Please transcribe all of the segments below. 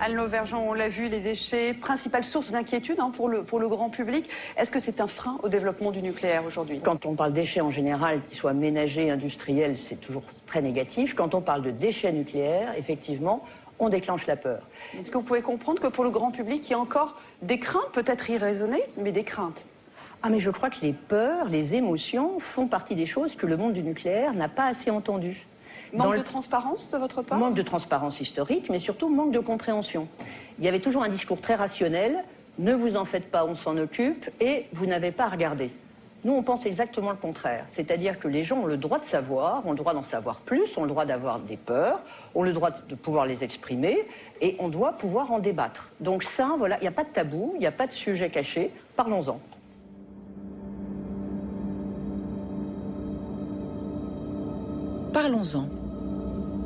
Anne Lauvergeon, on l'a vu, les déchets, principale source d'inquiétude pour le grand public. Est-ce que c'est un frein au développement du nucléaire aujourd'hui? Quand on parle déchets en général, qu'ils soient ménagers, industriels, c'est toujours très négatif. Quand on parle de déchets nucléaires, effectivement, on déclenche la peur. Est-ce que vous pouvez comprendre que pour le grand public, il y a encore des craintes, peut-être irraisonnées, mais des craintes? Ah, mais je crois que les peurs, les émotions font partie des choses que le monde du nucléaire n'a pas assez entendues. Manque de transparence de votre part? Manque de transparence historique, mais surtout manque de compréhension. Il y avait toujours un discours très rationnel, ne vous en faites pas, on s'en occupe, et vous n'avez pas à regarder. Nous, on pense exactement le contraire. C'est-à-dire que les gens ont le droit de savoir, ont le droit d'en savoir plus, ont le droit d'avoir des peurs, ont le droit de pouvoir les exprimer, et on doit pouvoir en débattre. Donc ça, voilà, il n'y a pas de tabou, il n'y a pas de sujet caché, parlons-en. Parlons-en.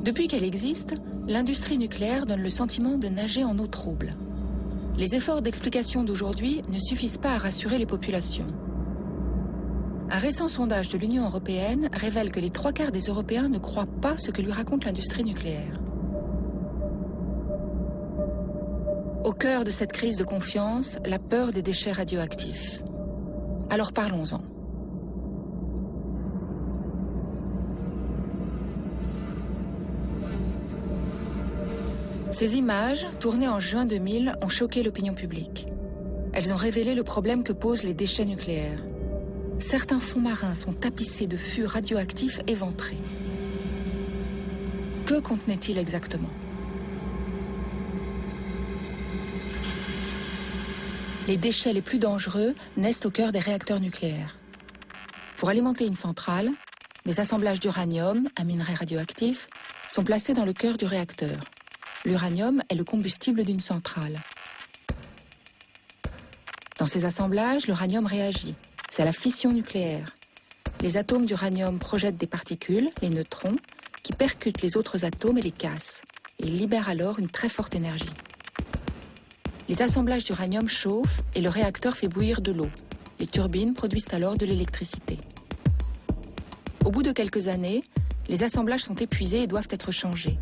Depuis qu'elle existe, l'industrie nucléaire donne le sentiment de nager en eau trouble. Les efforts d'explication d'aujourd'hui ne suffisent pas à rassurer les populations. Un récent sondage de l'Union européenne révèle que les 3/4 des Européens ne croient pas ce que lui raconte l'industrie nucléaire. Au cœur de cette crise de confiance, la peur des déchets radioactifs. Alors parlons-en. Ces images, tournées en juin 2000, ont choqué l'opinion publique. Elles ont révélé le problème que posent les déchets nucléaires. Certains fonds marins sont tapissés de fûts radioactifs éventrés. Que contenait-il exactement? Les déchets les plus dangereux naissent au cœur des réacteurs nucléaires. Pour alimenter une centrale, les assemblages d'uranium, un minerai radioactif, sont placés dans le cœur du réacteur. L'uranium est le combustible d'une centrale. Dans ces assemblages, l'uranium réagit. C'est la fission nucléaire. Les atomes d'uranium projettent des particules, les neutrons, qui percutent les autres atomes et les cassent. Ils libèrent alors une très forte énergie. Les assemblages d'uranium chauffent et le réacteur fait bouillir de l'eau. Les turbines produisent alors de l'électricité. Au bout de quelques années, les assemblages sont épuisés et doivent être changés.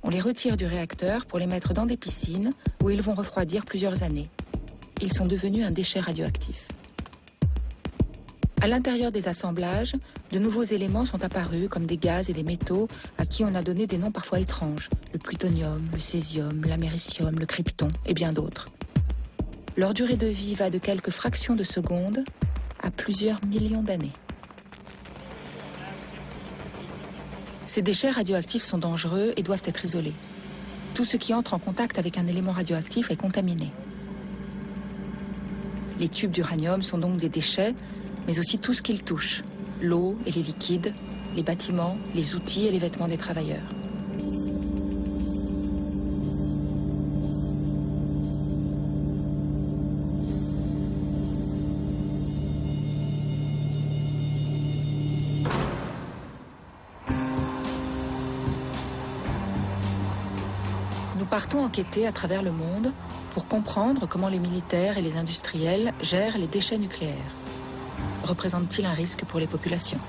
On les retire du réacteur pour les mettre dans des piscines où ils vont refroidir plusieurs années. Ils sont devenus un déchet radioactif. À l'intérieur des assemblages, de nouveaux éléments sont apparus comme des gaz et des métaux à qui on a donné des noms parfois étranges. Le plutonium, le césium, l'américium, le krypton et bien d'autres. Leur durée de vie va de quelques fractions de secondes à plusieurs millions d'années. Ces déchets radioactifs sont dangereux et doivent être isolés. Tout ce qui entre en contact avec un élément radioactif est contaminé. Les tubes d'uranium sont donc des déchets, mais aussi tout ce qu'ils touchent. L'eau et les liquides, les bâtiments, les outils et les vêtements des travailleurs. Nous partons enquêter à travers le monde pour comprendre comment les militaires et les industriels gèrent les déchets nucléaires. Représente-t-il un risque pour les populations?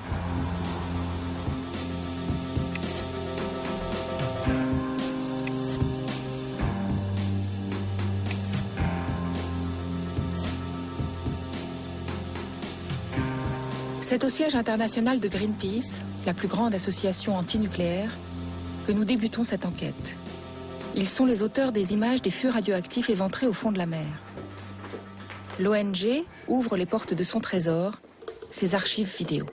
C'est au siège international de Greenpeace, la plus grande association antinucléaire, que nous débutons cette enquête. Ils sont les auteurs des images des fûts radioactifs éventrés au fond de la mer. L'ONG ouvre les portes de son trésor, ses archives vidéo.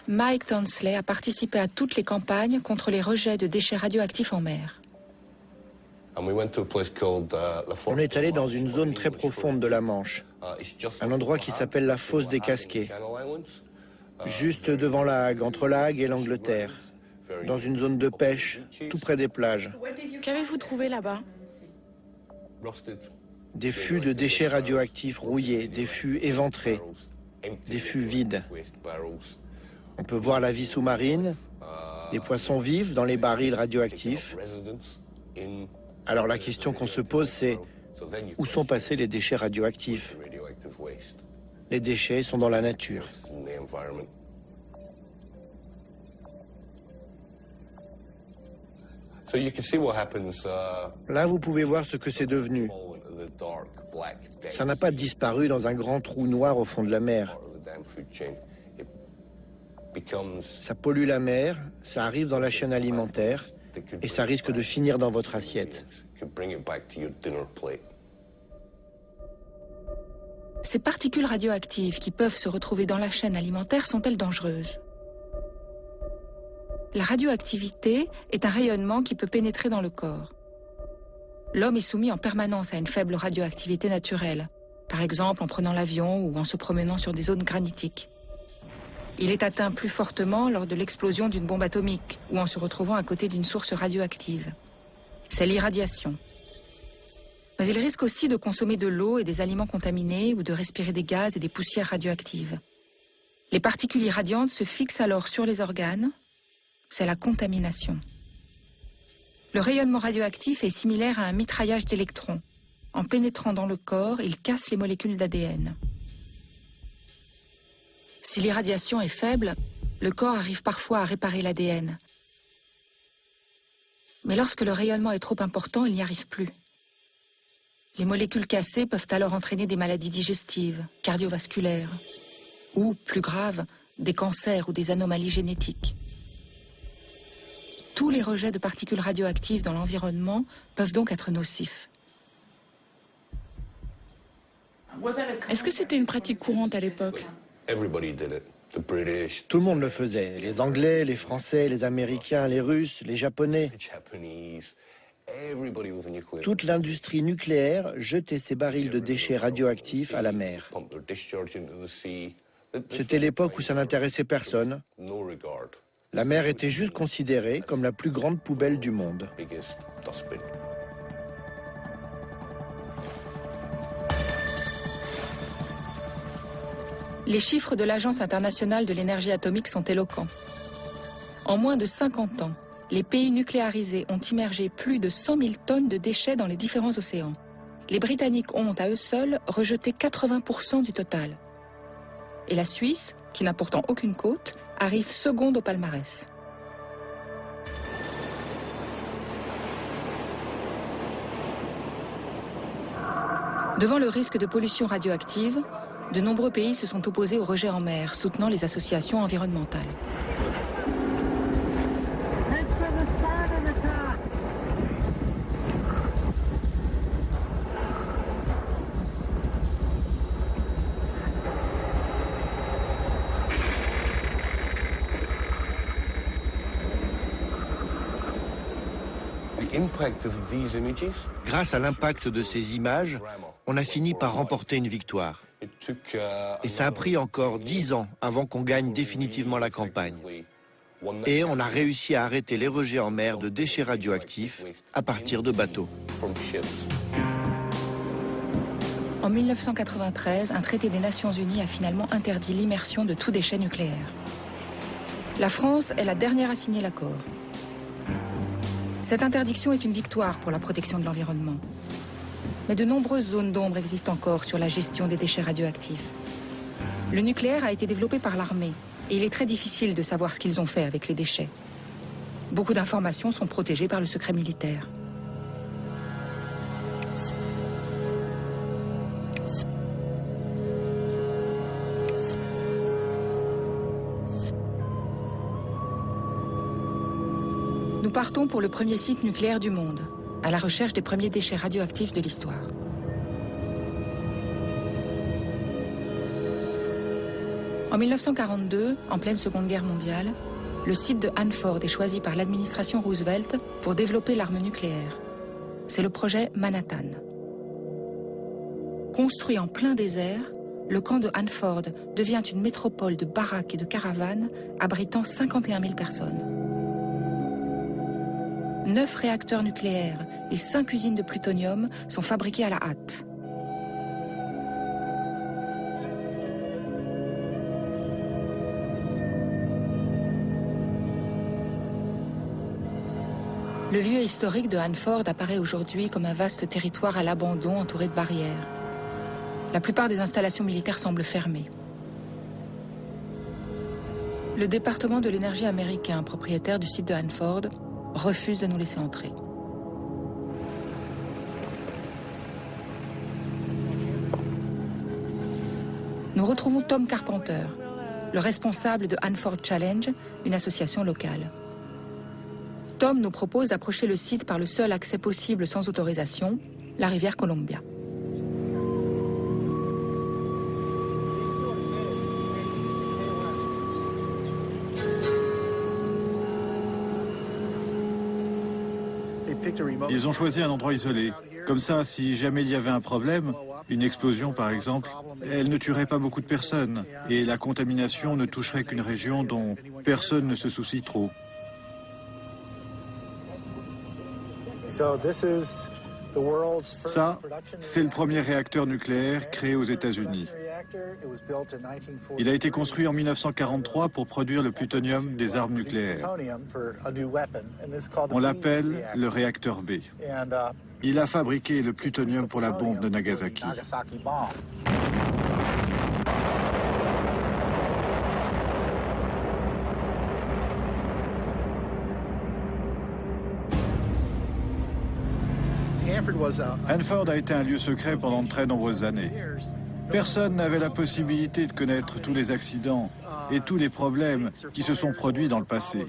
Mike Townsley a participé à toutes les campagnes contre les rejets de déchets radioactifs en mer. On est allé dans une zone très profonde de la Manche, un endroit qui s'appelle la fosse des Casquets, juste devant La Hague, entre La Hague et l'Angleterre, dans une zone de pêche, tout près des plages. Qu'avez-vous trouvé là-bas? Des fûts de déchets radioactifs rouillés, des fûts éventrés, des fûts vides. On peut voir la vie sous-marine, des poissons vifs dans les barils radioactifs. Alors la question qu'on se pose, c'est Où sont passés les déchets radioactifs? Les déchets sont dans la nature. Là, vous pouvez voir ce que c'est devenu. Ça n'a pas disparu dans un grand trou noir au fond de la mer. Ça pollue la mer, ça arrive dans la chaîne alimentaire et ça risque de finir dans votre assiette. Ces particules radioactives qui peuvent se retrouver dans la chaîne alimentaire sont-elles dangereuses? La radioactivité est un rayonnement qui peut pénétrer dans le corps. L'homme est soumis en permanence à une faible radioactivité naturelle, par exemple en prenant l'avion ou en se promenant sur des zones granitiques. Il est atteint plus fortement lors de l'explosion d'une bombe atomique ou en se retrouvant à côté d'une source radioactive. C'est l'irradiation. Mais il risque aussi de consommer de l'eau et des aliments contaminés ou de respirer des gaz et des poussières radioactives. Les particules irradiantes se fixent alors sur les organes. C'est la contamination. Le rayonnement radioactif est similaire à un mitraillage d'électrons. En pénétrant dans le corps, il casse les molécules d'ADN. Si l'irradiation est faible, le corps arrive parfois à réparer l'ADN. Mais lorsque le rayonnement est trop important, il n'y arrive plus. Les molécules cassées peuvent alors entraîner des maladies digestives, cardiovasculaires, ou, plus grave, des cancers ou des anomalies génétiques. Tous les rejets de particules radioactives dans l'environnement peuvent donc être nocifs. Est-ce que c'était une pratique courante à l'époque? Tout le monde le faisait. Les Anglais, les Français, les Américains, les Russes, les Japonais. Toute l'industrie nucléaire jetait ses barils de déchets radioactifs à la mer. C'était l'époque où ça n'intéressait personne. La mer était juste considérée comme la plus grande poubelle du monde. Les chiffres de l'Agence internationale de l'énergie atomique sont éloquents. En moins de 50 ans, les pays nucléarisés ont immergé plus de 100 000 tonnes de déchets dans les différents océans. Les Britanniques ont, à eux seuls, rejeté 80% du total. Et la Suisse, qui n'a pourtant aucune côte, arrive seconde au palmarès. Devant le risque de pollution radioactive, de nombreux pays se sont opposés au rejet en mer, soutenant les associations environnementales. Grâce à l'impact de ces images, on a fini par remporter une victoire. Et ça a pris encore 10 ans avant qu'on gagne définitivement la campagne. Et on a réussi à arrêter les rejets en mer de déchets radioactifs à partir de bateaux. En 1993, un traité des Nations Unies a finalement interdit l'immersion de tout déchet nucléaire. La France est la dernière à signer l'accord. Cette interdiction est une victoire pour la protection de l'environnement. Mais de nombreuses zones d'ombre existent encore sur la gestion des déchets radioactifs. Le nucléaire a été développé par l'armée et il est très difficile de savoir ce qu'ils ont fait avec les déchets. Beaucoup d'informations sont protégées par le secret militaire. Nous partons pour le premier site nucléaire du monde, à la recherche des premiers déchets radioactifs de l'histoire. En 1942, en pleine Seconde Guerre mondiale, le site de Hanford est choisi par l'administration Roosevelt pour développer l'arme nucléaire. C'est le projet Manhattan. Construit en plein désert, le camp de Hanford devient une métropole de baraques et de caravanes abritant 51 000 personnes. 9 réacteurs nucléaires et 5 usines de plutonium sont fabriquées à la hâte. Le lieu historique de Hanford apparaît aujourd'hui comme un vaste territoire à l'abandon entouré de barrières. La plupart des installations militaires semblent fermées. Le département de l'énergie américain, propriétaire du site de Hanford, refuse de nous laisser entrer. Nous retrouvons Tom Carpenter, le responsable de Hanford Challenge, une association locale. Tom nous propose d'approcher le site par le seul accès possible sans autorisation, la rivière Columbia. Ils ont choisi un endroit isolé. Comme ça, si jamais il y avait un problème, une explosion par exemple, elle ne tuerait pas beaucoup de personnes et la contamination ne toucherait qu'une région dont personne ne se soucie trop. Ça, c'est le premier réacteur nucléaire créé aux États-Unis. Il a été construit en 1943 pour produire le plutonium des armes nucléaires. On l'appelle le réacteur B. Il a fabriqué le plutonium pour la bombe de Nagasaki. Hanford a été un lieu secret pendant de très nombreuses années. Personne n'avait la possibilité de connaître tous les accidents et tous les problèmes qui se sont produits dans le passé.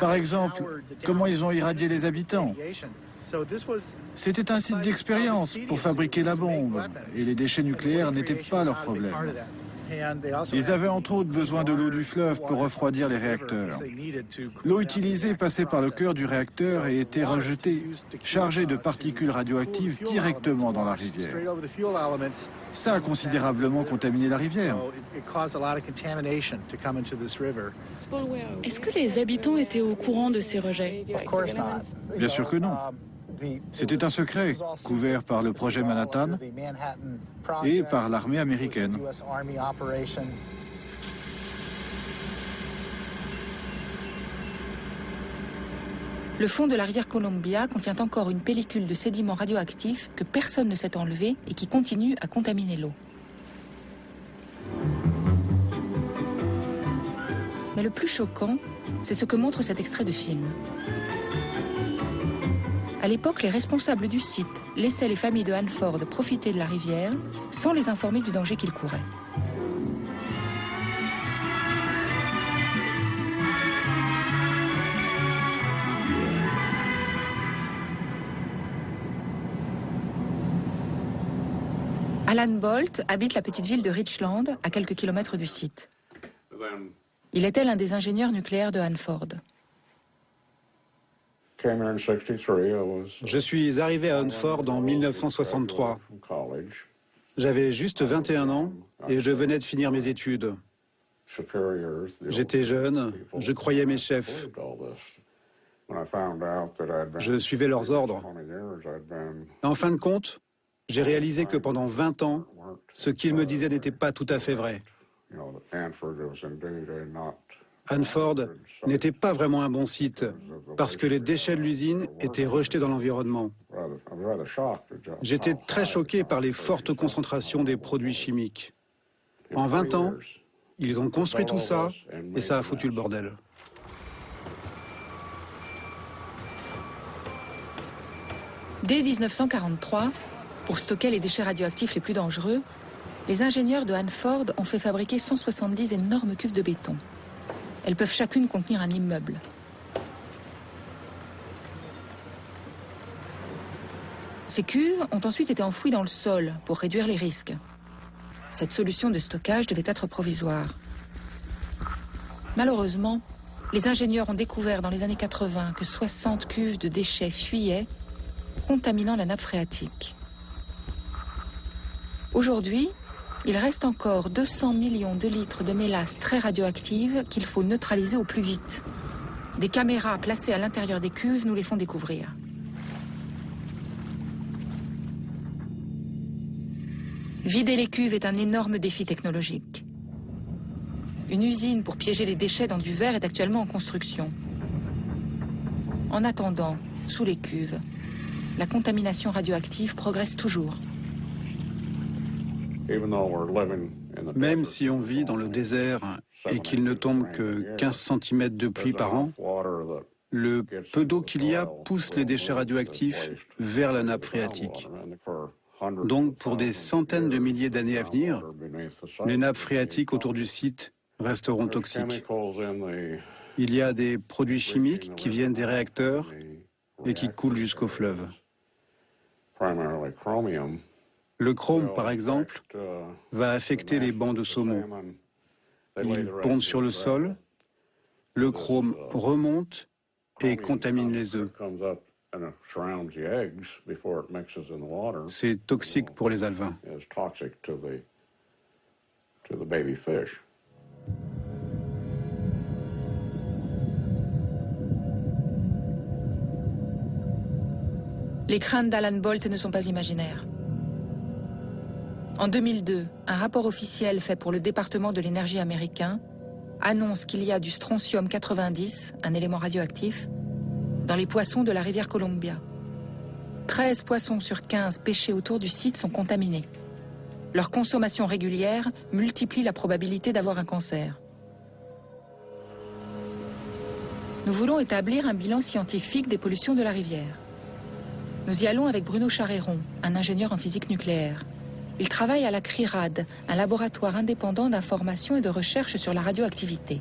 Par exemple, comment ils ont irradié les habitants. C'était un site d'expérience pour fabriquer la bombe et les déchets nucléaires n'étaient pas leur problème. Ils avaient entre autres besoin de l'eau du fleuve pour refroidir les réacteurs. L'eau utilisée passait par le cœur du réacteur et était rejetée, chargée de particules radioactives directement dans la rivière. Ça a considérablement contaminé la rivière. Est-ce que les habitants étaient au courant de ces rejets? Bien sûr que non. C'était un secret, couvert par le projet Manhattan et par l'armée américaine. Le fond de la rivière Columbia contient encore une pellicule de sédiments radioactifs que personne ne sait enlever et qui continue à contaminer l'eau. Mais le plus choquant, c'est ce que montre cet extrait de film. À l'époque, les responsables du site laissaient les familles de Hanford profiter de la rivière sans les informer du danger qu'ils couraient. Alan Bolt habite la petite ville de Richland, à quelques kilomètres du site. Il était l'un des ingénieurs nucléaires de Hanford. Je suis arrivé à Hanford en 1963. J'avais juste 21 ans et je venais de finir mes études. J'étais jeune, je croyais mes chefs. Je suivais leurs ordres. En fin de compte, j'ai réalisé que pendant 20 ans, ce qu'ils me disaient n'était pas tout à fait vrai. Hanford n'était pas vraiment un bon site parce que les déchets de l'usine étaient rejetés dans l'environnement. J'étais très choqué par les fortes concentrations des produits chimiques. En 20 ans, ils ont construit tout ça et ça a foutu le bordel. Dès 1943, pour stocker les déchets radioactifs les plus dangereux, les ingénieurs de Hanford ont fait fabriquer 170 énormes cuves de béton. Elles peuvent chacune contenir un immeuble. Ces cuves ont ensuite été enfouies dans le sol pour réduire les risques. Cette solution de stockage devait être provisoire. Malheureusement, les ingénieurs ont découvert dans les années 80 que 60 cuves de déchets fuyaient, contaminant la nappe phréatique. Aujourd'hui, il reste encore 200 millions de litres de mélasse très radioactive qu'il faut neutraliser au plus vite. Des caméras placées à l'intérieur des cuves nous les font découvrir. Vider les cuves est un énorme défi technologique. Une usine pour piéger les déchets dans du verre est actuellement en construction. En attendant, sous les cuves, la contamination radioactive progresse toujours. Même si on vit dans le désert et qu'il ne tombe que 15 cm de pluie par an, le peu d'eau qu'il y a pousse les déchets radioactifs vers la nappe phréatique. Donc, pour des centaines de milliers d'années à venir, les nappes phréatiques autour du site resteront toxiques. Il y a des produits chimiques qui viennent des réacteurs et qui coulent jusqu'au fleuve. Le chrome, par exemple, va affecter les bancs de saumon. Il pondent sur le sol, le chrome remonte et contamine les œufs. C'est toxique pour les alevins. Les craintes d'Alan Bolt ne sont pas imaginaires. En 2002, un rapport officiel fait pour le département de l'énergie américain annonce qu'il y a du strontium 90, un élément radioactif, dans les poissons de la rivière Columbia. 13 poissons sur 15 pêchés autour du site sont contaminés. Leur consommation régulière multiplie la probabilité d'avoir un cancer. Nous voulons établir un bilan scientifique des pollutions de la rivière. Nous y allons avec Bruno Charéron, un ingénieur en physique nucléaire. Il travaille à la CRIRAD, un laboratoire indépendant d'information et de recherche sur la radioactivité.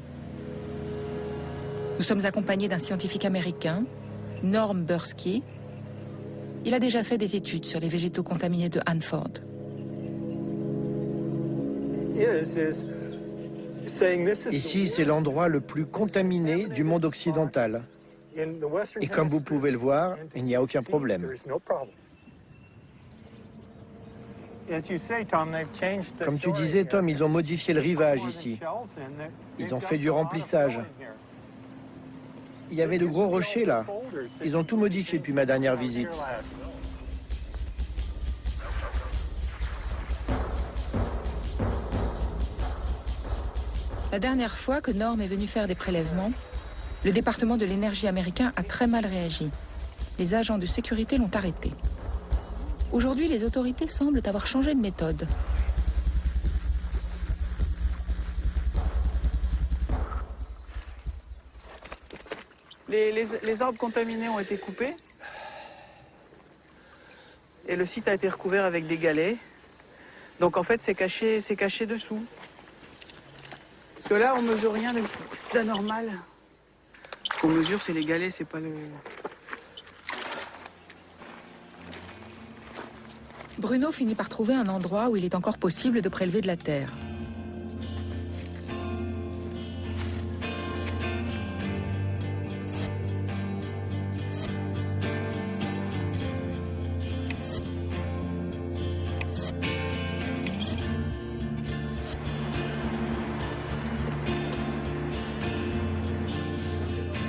Nous sommes accompagnés d'un scientifique américain, Norm Bursky. Il a déjà fait des études sur les végétaux contaminés de Hanford. Ici, c'est l'endroit le plus contaminé du monde occidental. Et comme vous pouvez le voir, il n'y a aucun problème. Comme tu disais, Tom, ils ont modifié le rivage ici. Ils ont fait du remplissage. Il y avait de gros rochers là. Ils ont tout modifié depuis ma dernière visite. La dernière fois que Norm est venu faire des prélèvements, le département de l'énergie américain a très mal réagi. Les agents de sécurité l'ont arrêté. Aujourd'hui, les autorités semblent avoir changé de méthode. Les arbres contaminés ont été coupés et le site a été recouvert avec des galets. Donc en fait, c'est caché dessous. Parce que là, on mesure rien d'anormal. Ce qu'on mesure, c'est les galets, c'est pas le... Bruno finit par trouver un endroit où il est encore possible de prélever de la terre.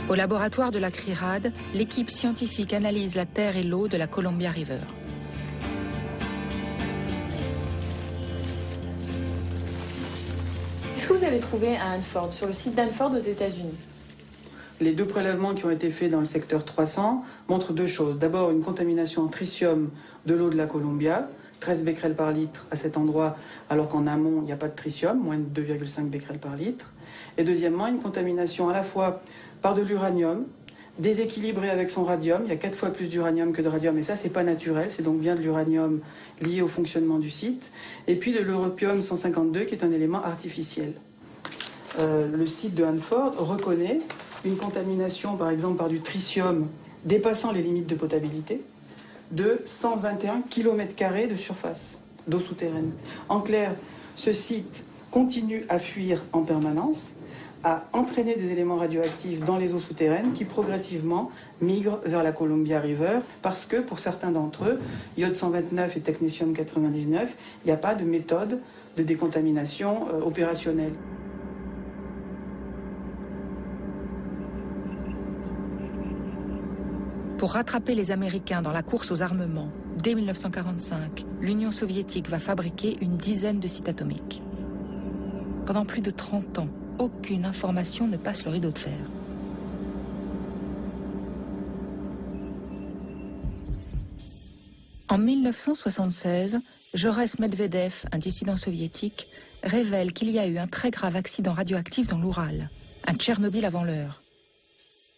Au laboratoire de la CRIRAD, l'équipe scientifique analyse la terre et l'eau de la Columbia River. Qu'est-ce que vous avez trouvé à Hanford, sur le site d'Hanford aux États-Unis? Les deux prélèvements qui ont été faits dans le secteur 300 montrent deux choses. D'abord, une contamination en tritium de l'eau de la Columbia, 13 becquerels par litre à cet endroit, alors qu'en amont, il n'y a pas de tritium, moins de 2,5 becquerels par litre. Et deuxièmement, une contamination à la fois par de l'uranium, déséquilibré avec son radium. Il y a 4 fois plus d'uranium que de radium, et ça, c'est pas naturel. C'est donc bien de l'uranium lié au fonctionnement du site. Et puis de l'europium 152, qui est un élément artificiel. Le site de Hanford reconnaît une contamination, par exemple, par du tritium dépassant les limites de potabilité, de 121 km² de surface d'eau souterraine. En clair, ce site continue à fuir en permanence, à entraîner des éléments radioactifs dans les eaux souterraines qui progressivement migrent vers la Columbia River parce que pour certains d'entre eux, iode 129 et technétium 99, il n'y a pas de méthode de décontamination opérationnelle. Pour rattraper les Américains dans la course aux armements, dès 1945, l'Union soviétique va fabriquer une dizaine de sites atomiques. Pendant plus de 30 ans, aucune information ne passe le rideau de fer. En 1976, Joris Medvedev, un dissident soviétique, révèle qu'il y a eu un très grave accident radioactif dans l'Oural, un Tchernobyl avant l'heure.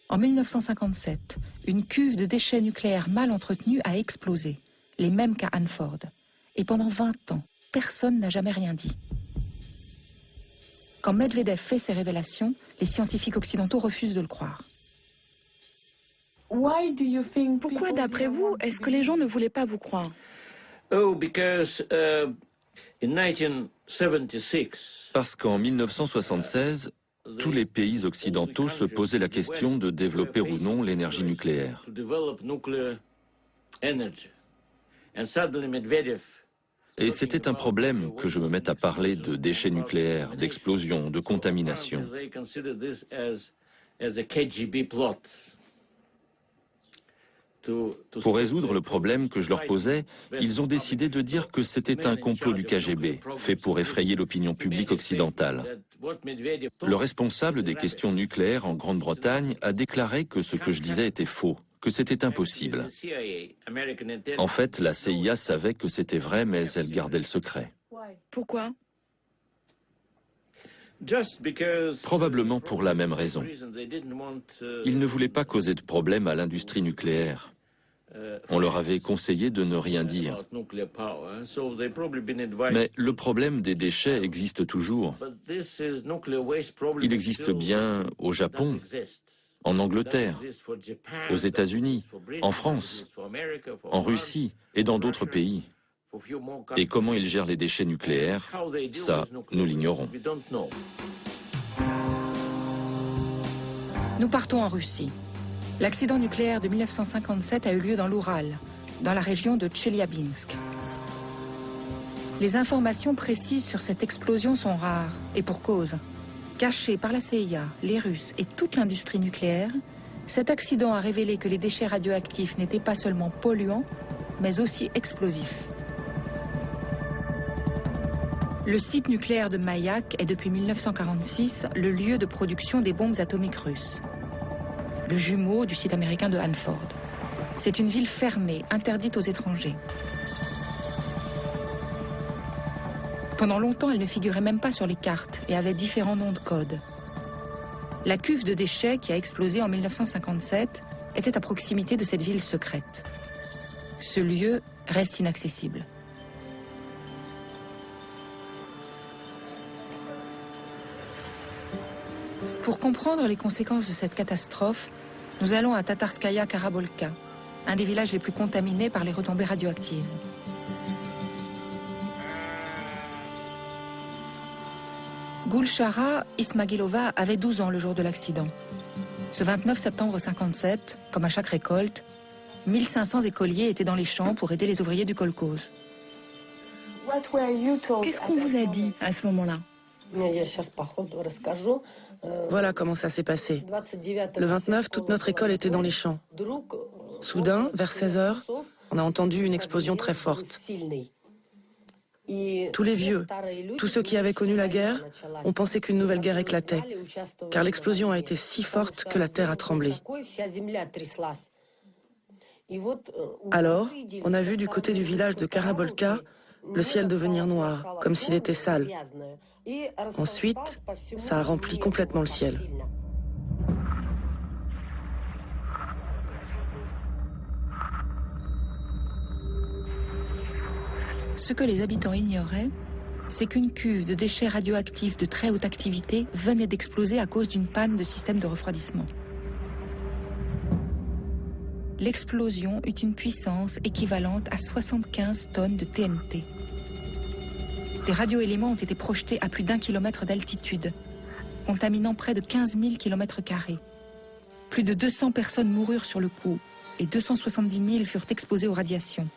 En 1957, une cuve de déchets nucléaires mal entretenue a explosé, les mêmes qu'à Hanford. Et pendant 20 ans, personne n'a jamais rien dit. Quand Medvedev fait ces révélations, les scientifiques occidentaux refusent de le croire. Pourquoi, d'après vous, est-ce que les gens ne voulaient pas vous croire? Parce qu'en 1976, tous les pays occidentaux se posaient la question de développer ou non l'énergie nucléaire. Et c'était un problème que je me mette à parler de déchets nucléaires, d'explosions, de contamination. Pour résoudre le problème que je leur posais, ils ont décidé de dire que c'était un complot du KGB, fait pour effrayer l'opinion publique occidentale. Le responsable des questions nucléaires en Grande-Bretagne a déclaré que ce que je disais était faux, que c'était impossible. En fait, la CIA savait que c'était vrai, mais elle gardait le secret. Pourquoi? Probablement pour la même raison. Ils ne voulaient pas causer de problème à l'industrie nucléaire. On leur avait conseillé de ne rien dire. Mais le problème des déchets existe toujours. Il existe bien au Japon, en Angleterre, aux États-Unis, en France, en Russie et dans d'autres pays. Et comment ils gèrent les déchets nucléaires, ça, nous l'ignorons. Nous partons en Russie. L'accident nucléaire de 1957 a eu lieu dans l'Oural, dans la région de Tcheliabinsk. Les informations précises sur cette explosion sont rares, et pour cause. Caché par la CIA, les Russes et toute l'industrie nucléaire, cet accident a révélé que les déchets radioactifs n'étaient pas seulement polluants, mais aussi explosifs. Le site nucléaire de Mayak est depuis 1946 le lieu de production des bombes atomiques russes. Le jumeau du site américain de Hanford. C'est une ville fermée, interdite aux étrangers. Pendant longtemps, elle ne figurait même pas sur les cartes et avait différents noms de code. La cuve de déchets qui a explosé en 1957 était à proximité de cette ville secrète. Ce lieu reste inaccessible. Pour comprendre les conséquences de cette catastrophe, nous allons à Tatarskaya Karabolka, un des villages les plus contaminés par les retombées radioactives. Gulshara Ismagilova avait 12 ans le jour de l'accident. Ce 29 septembre 1957, comme à chaque récolte, 1500 écoliers étaient dans les champs pour aider les ouvriers du kolkhoz. Qu'est-ce qu'on vous a dit à ce moment-là? Voilà comment ça s'est passé. Le 29, toute notre école était dans les champs. Soudain, vers 16 h, on a entendu une explosion très forte. Tous les vieux, tous ceux qui avaient connu la guerre, ont pensé qu'une nouvelle guerre éclatait, car l'explosion a été si forte que la terre a tremblé. Alors, on a vu du côté du village de Karabolka le ciel devenir noir, comme s'il était sale. Ensuite, ça a rempli complètement le ciel. Ce que les habitants ignoraient, c'est qu'une cuve de déchets radioactifs de très haute activité venait d'exploser à cause d'une panne de système de refroidissement. L'explosion eut une puissance équivalente à 75 tonnes de TNT. Des radioéléments ont été projetés à plus d'1 kilomètre d'altitude, contaminant près de 15 000 km². Plus de 200 personnes moururent sur le coup et 270 000 furent exposées aux radiations.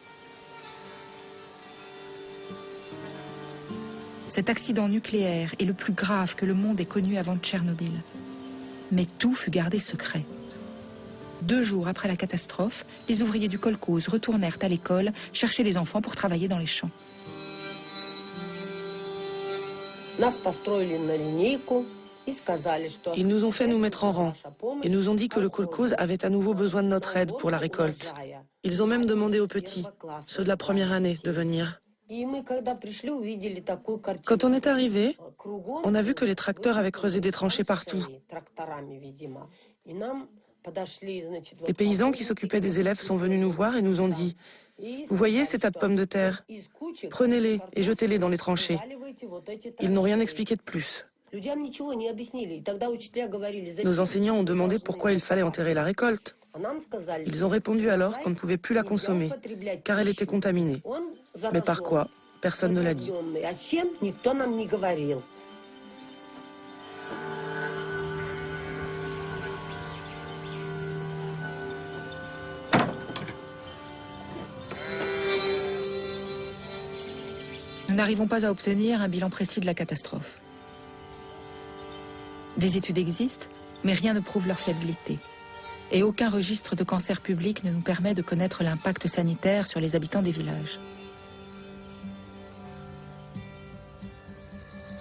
Cet accident nucléaire est le plus grave que le monde ait connu avant Tchernobyl. Mais tout fut gardé secret. 2 jours après la catastrophe, les ouvriers du kolkhoz retournèrent à l'école chercher les enfants pour travailler dans les champs. Ils nous ont fait nous mettre en rang et nous ont dit que le kolkhoz avait à nouveau besoin de notre aide pour la récolte. Ils ont même demandé aux petits, ceux de la première année, de venir. Quand on est arrivé, on a vu que les tracteurs avaient creusé des tranchées partout. Les paysans qui s'occupaient des élèves sont venus nous voir et nous ont dit « Vous voyez ces tas de pommes de terre? Prenez-les et jetez-les dans les tranchées. » Ils n'ont rien expliqué de plus. Nos enseignants ont demandé pourquoi il fallait enterrer la récolte. Ils ont répondu alors qu'on ne pouvait plus la consommer, car elle était contaminée. Mais par quoi? Personne ne l'a dit. Nous n'arrivons pas à obtenir un bilan précis de la catastrophe. Des études existent, mais rien ne prouve leur fiabilité. Et aucun registre de cancer public ne nous permet de connaître l'impact sanitaire sur les habitants des villages.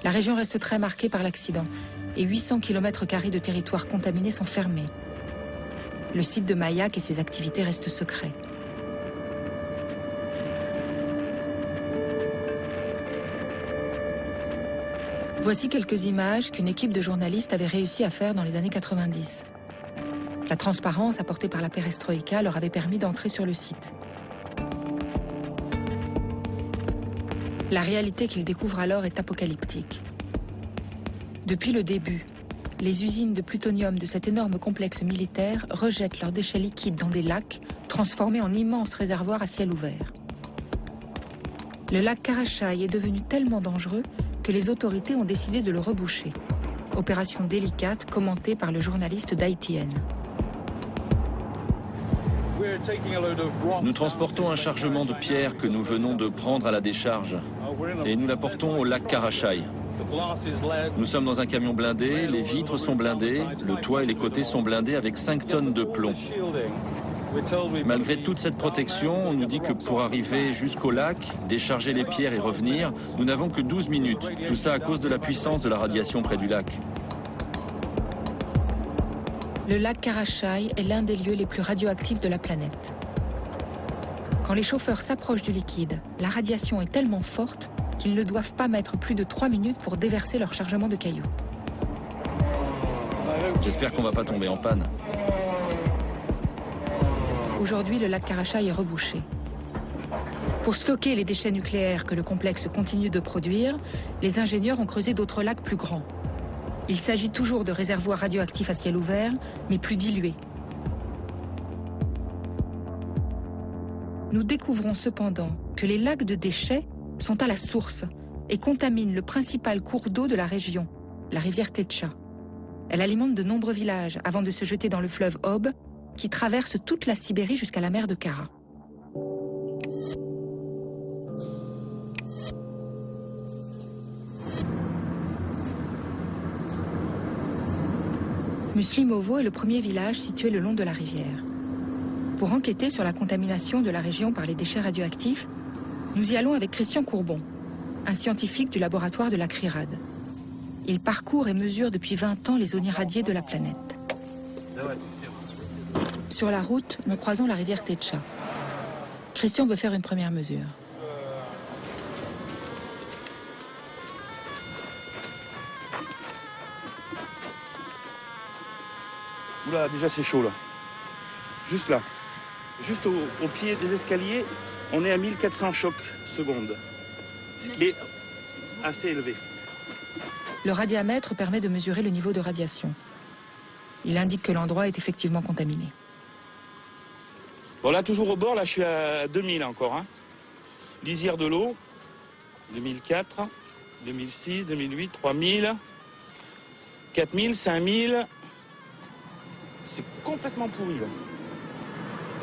La région reste très marquée par l'accident et 800 km² de territoire contaminé sont fermés. Le site de Mayak et ses activités restent secrets. Voici quelques images qu'une équipe de journalistes avait réussi à faire dans les années 90. La transparence apportée par la perestroïka leur avait permis d'entrer sur le site. La réalité qu'ils découvrent alors est apocalyptique. Depuis le début, les usines de plutonium de cet énorme complexe militaire rejettent leurs déchets liquides dans des lacs transformés en immenses réservoirs à ciel ouvert. Le lac Karachai est devenu tellement dangereux que les autorités ont décidé de le reboucher. Opération délicate commentée par le journaliste d'ITN. Nous transportons un chargement de pierres que nous venons de prendre à la décharge et nous l'apportons au lac Karachai. Nous sommes dans un camion blindé, les vitres sont blindées, le toit et les côtés sont blindés avec 5 tonnes de plomb. Malgré toute cette protection, on nous dit que pour arriver jusqu'au lac, décharger les pierres et revenir, nous n'avons que 12 minutes. Tout ça à cause de la puissance de la radiation près du lac. Le lac Karachai est l'un des lieux les plus radioactifs de la planète. Quand les chauffeurs s'approchent du liquide, la radiation est tellement forte qu'ils ne doivent pas mettre plus de 3 minutes pour déverser leur chargement de cailloux. J'espère qu'on ne va pas tomber en panne. Aujourd'hui, le lac Karachai est rebouché. Pour stocker les déchets nucléaires que le complexe continue de produire, les ingénieurs ont creusé d'autres lacs plus grands. Il s'agit toujours de réservoirs radioactifs à ciel ouvert, mais plus dilués. Nous découvrons cependant que les lacs de déchets sont à la source et contaminent le principal cours d'eau de la région, la rivière Tetcha. Elle alimente de nombreux villages avant de se jeter dans le fleuve Ob, qui traverse toute la Sibérie jusqu'à la mer de Kara. Muslimovo est le premier village situé le long de la rivière. Pour enquêter sur la contamination de la région par les déchets radioactifs, nous y allons avec Christian Courbon, un scientifique du laboratoire de la CRIRAD. Il parcourt et mesure depuis 20 ans les zones irradiées de la planète. Sur la route, nous croisons la rivière Tetcha. Christian veut faire une première mesure. Oula, déjà c'est chaud là. Juste là. Juste au pied des escaliers, on est à 1400 chocs secondes. Ce qui est assez élevé. Le radiamètre permet de mesurer le niveau de radiation. Il indique que l'endroit est effectivement contaminé. Bon là, toujours au bord, là je suis à 2000 encore. Hein. Lisière de l'eau, 2004, 2006, 2008, 3000, 4000, 5000. C'est complètement pourri là.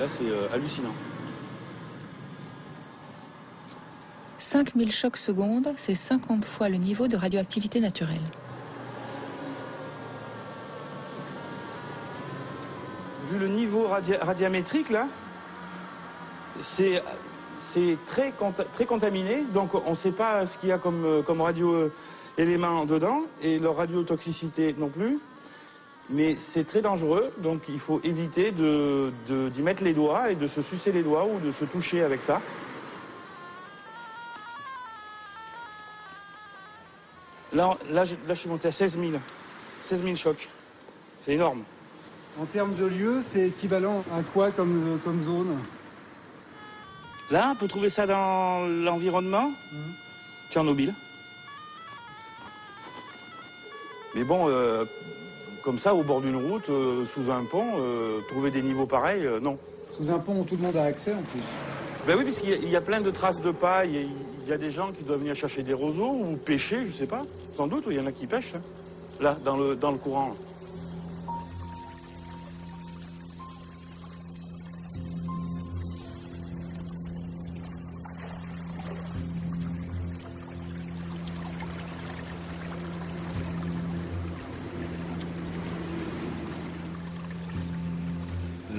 Là c'est hallucinant. 5000 chocs secondes, c'est 50 fois le niveau de radioactivité naturelle. Vu le niveau radiamétrique là, c'est très contaminé, donc on ne sait pas ce qu'il y a comme radio-éléments dedans, et leur radiotoxicité non plus. Mais c'est très dangereux, donc il faut éviter d'y mettre les doigts et de se sucer les doigts ou de se toucher avec ça. Là je suis monté à 16 000. 16 000 chocs. C'est énorme. En termes de lieu, c'est équivalent à quoi comme zone? Là, on peut trouver ça dans l'environnement. Tchernobyl. Mais bon, comme ça, au bord d'une route, sous un pont, trouver des niveaux pareils, non. Sous un pont où tout le monde a accès, en plus. Ben oui, parce qu'il y a plein de traces de pas. Il y a des gens qui doivent venir chercher des roseaux ou pêcher, je sais pas. Sans doute, il y en a qui pêchent. Hein. Là, dans le courant. Là.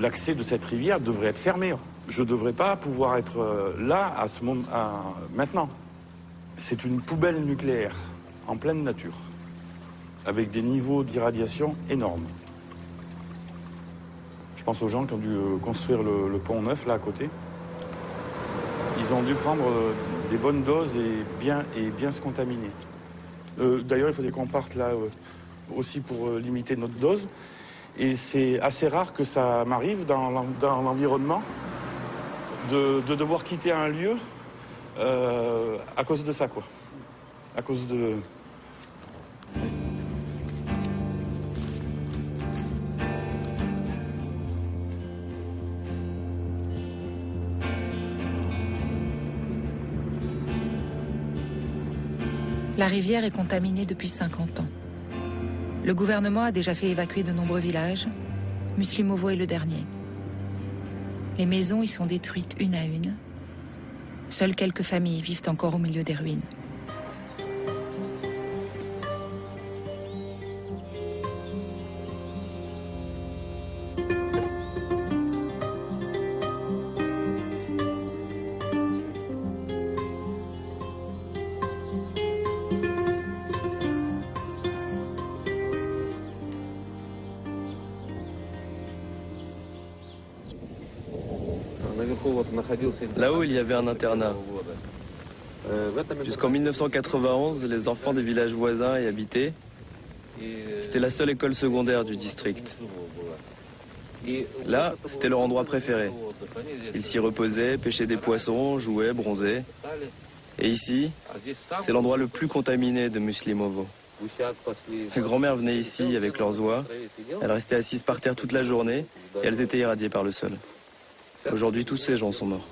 L'accès de cette rivière devrait être fermé. Je ne devrais pas pouvoir être là à ce moment, maintenant. C'est une poubelle nucléaire en pleine nature, avec des niveaux d'irradiation énormes. Je pense aux gens qui ont dû construire le pont neuf là à côté. Ils ont dû prendre des bonnes doses et bien se contaminer. D'ailleurs, il faudrait qu'on parte là aussi pour limiter notre dose. Et c'est assez rare que ça m'arrive dans l'environnement de devoir quitter un lieu à cause de ça, quoi. À cause de... La rivière est contaminée depuis 50 ans. Le gouvernement a déjà fait évacuer de nombreux villages. Muslimovo est le dernier. Les maisons y sont détruites une à une. Seules quelques familles vivent encore au milieu des ruines. Là-haut, il y avait un internat. Jusqu'en 1991, les enfants des villages voisins y habitaient. C'était la seule école secondaire du district. Là, c'était leur endroit préféré. Ils s'y reposaient, pêchaient des poissons, jouaient, bronzaient. Et ici, c'est l'endroit le plus contaminé de Muslimovo. Les grand-mères venaient ici avec leurs oies. Elles restaient assises par terre toute la journée et elles étaient irradiées par le sol. Aujourd'hui, tous ces gens sont morts.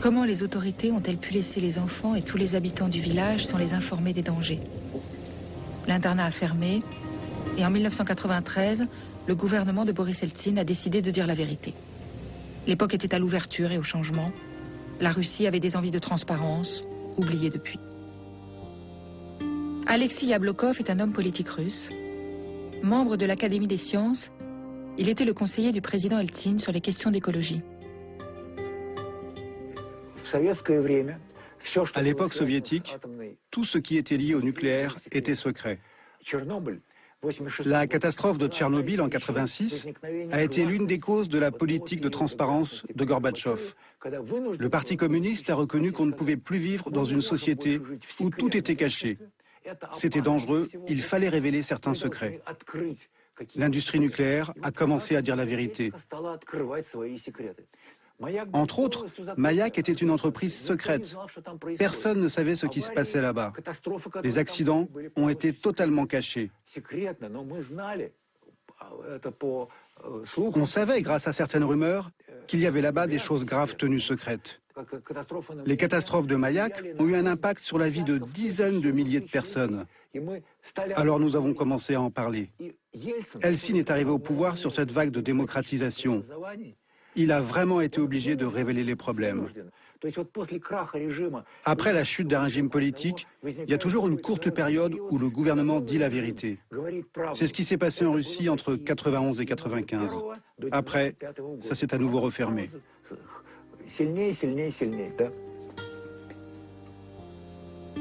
Comment les autorités ont-elles pu laisser les enfants et tous les habitants du village sans les informer des dangers? L'internat a fermé et en 1993, le gouvernement de Boris Eltsine a décidé de dire la vérité. L'époque était à l'ouverture et au changement. La Russie avait des envies de transparence, oubliées depuis. Alexei Yablokov est un homme politique russe. Membre de l'Académie des sciences, il était le conseiller du président Eltsine sur les questions d'écologie. À l'époque soviétique, tout ce qui était lié au nucléaire était secret. La catastrophe de Tchernobyl en 1986 a été l'une des causes de la politique de transparence de Gorbatchev. Le Parti communiste a reconnu qu'on ne pouvait plus vivre dans une société où tout était caché. C'était dangereux, il fallait révéler certains secrets. L'industrie nucléaire a commencé à dire la vérité. Entre autres, Mayak était une entreprise secrète. Personne ne savait ce qui se passait là-bas. Les accidents ont été totalement cachés. On savait, grâce à certaines rumeurs, qu'il y avait là-bas des choses graves tenues secrètes. Les catastrophes de Mayak ont eu un impact sur la vie de dizaines de milliers de personnes. Alors nous avons commencé à en parler. Eltsine est arrivé au pouvoir sur cette vague de démocratisation. Il a vraiment été obligé de révéler les problèmes. Après la chute d'un régime politique, il y a toujours une courte période où le gouvernement dit la vérité. C'est ce qui s'est passé en Russie entre 91 et 95. Après, ça s'est à nouveau refermé.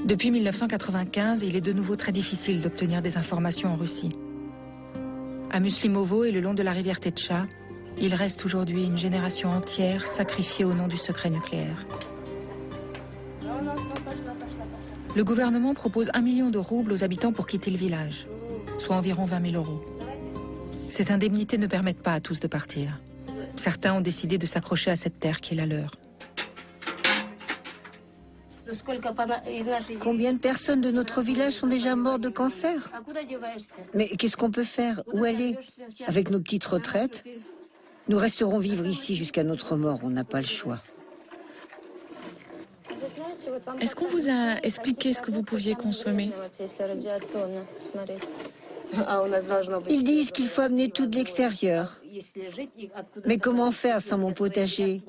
Depuis 1995, il est de nouveau très difficile d'obtenir des informations en Russie. À Muslimovo et le long de la rivière Tetcha, il reste aujourd'hui une génération entière sacrifiée au nom du secret nucléaire. Le gouvernement propose 1 million de roubles aux habitants pour quitter le village, soit environ 20 000 €. Ces indemnités ne permettent pas à tous de partir. Certains ont décidé de s'accrocher à cette terre qui est la leur. Combien de personnes de notre village sont déjà mortes de cancer? Mais qu'est-ce qu'on peut faire? Où aller? Avec nos petites retraites, nous resterons vivre ici jusqu'à notre mort, on n'a pas le choix. Est-ce qu'on vous a expliqué ce que vous pouviez consommer? Ils disent qu'il faut amener tout de l'extérieur. Mais comment faire sans mon potager?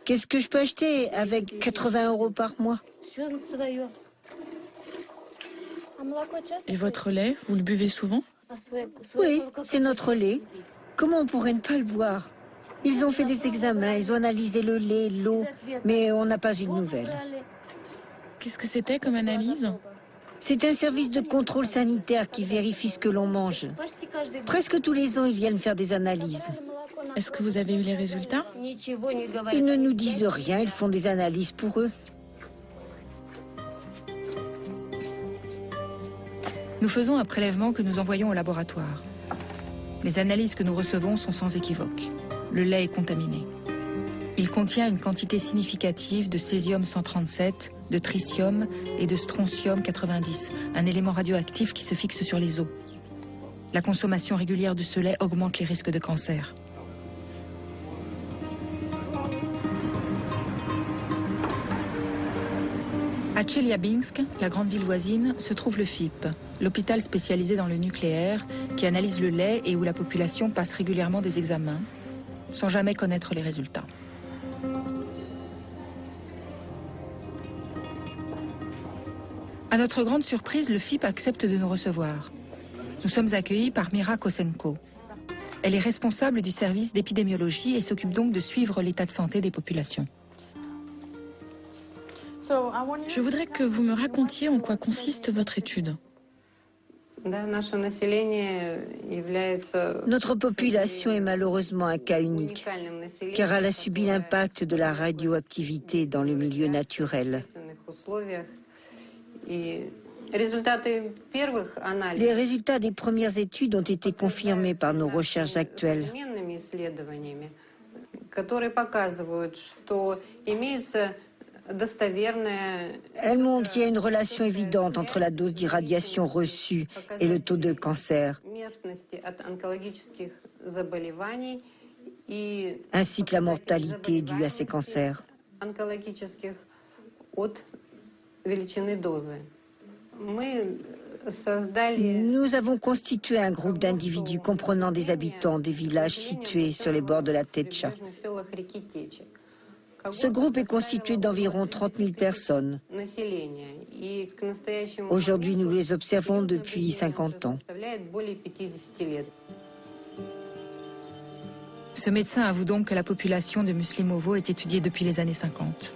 Qu'est-ce que je peux acheter avec 80 € par mois? Et votre lait, vous le buvez souvent? Oui, c'est notre lait. Comment on pourrait ne pas le boire? Ils ont fait des examens, ils ont analysé le lait, l'eau, mais on n'a pas eu de nouvelles. Qu'est-ce que c'était comme analyse? C'est un service de contrôle sanitaire qui vérifie ce que l'on mange. Presque tous les ans, ils viennent faire des analyses. Est-ce que vous avez eu les résultats? Ils ne nous disent rien, ils font des analyses pour eux. Nous faisons un prélèvement que nous envoyons au laboratoire. Les analyses que nous recevons sont sans équivoque. Le lait est contaminé. Il contient une quantité significative de césium-137, de tritium et de strontium-90, un élément radioactif qui se fixe sur les os. La consommation régulière de ce lait augmente les risques de cancer. À Tcheliabinsk, la grande ville voisine, se trouve le FIP, l'hôpital spécialisé dans le nucléaire, qui analyse le lait et où la population passe régulièrement des examens, sans jamais connaître les résultats. À notre grande surprise, le FIP accepte de nous recevoir. Nous sommes accueillis par Mira Kosenko. Elle est responsable du service d'épidémiologie et s'occupe donc de suivre l'état de santé des populations. Je voudrais que vous me racontiez en quoi consiste votre étude. Notre population est malheureusement un cas unique, car elle a subi l'impact de la radioactivité dans le milieu naturel. Les résultats des premières études ont été confirmés par nos recherches actuelles. Elles montrent qu'il y a une relation évidente entre la dose d'irradiation reçue et le taux de cancer, ainsi que la mortalité due à ces cancers. Nous avons constitué un groupe d'individus comprenant des habitants des villages situés sur les bords de la Tetcha. Ce groupe est constitué d'environ 30 000 personnes. Aujourd'hui, nous les observons depuis 50 ans. Ce médecin avoue donc que la population de Muslimovo est étudiée depuis les années 50.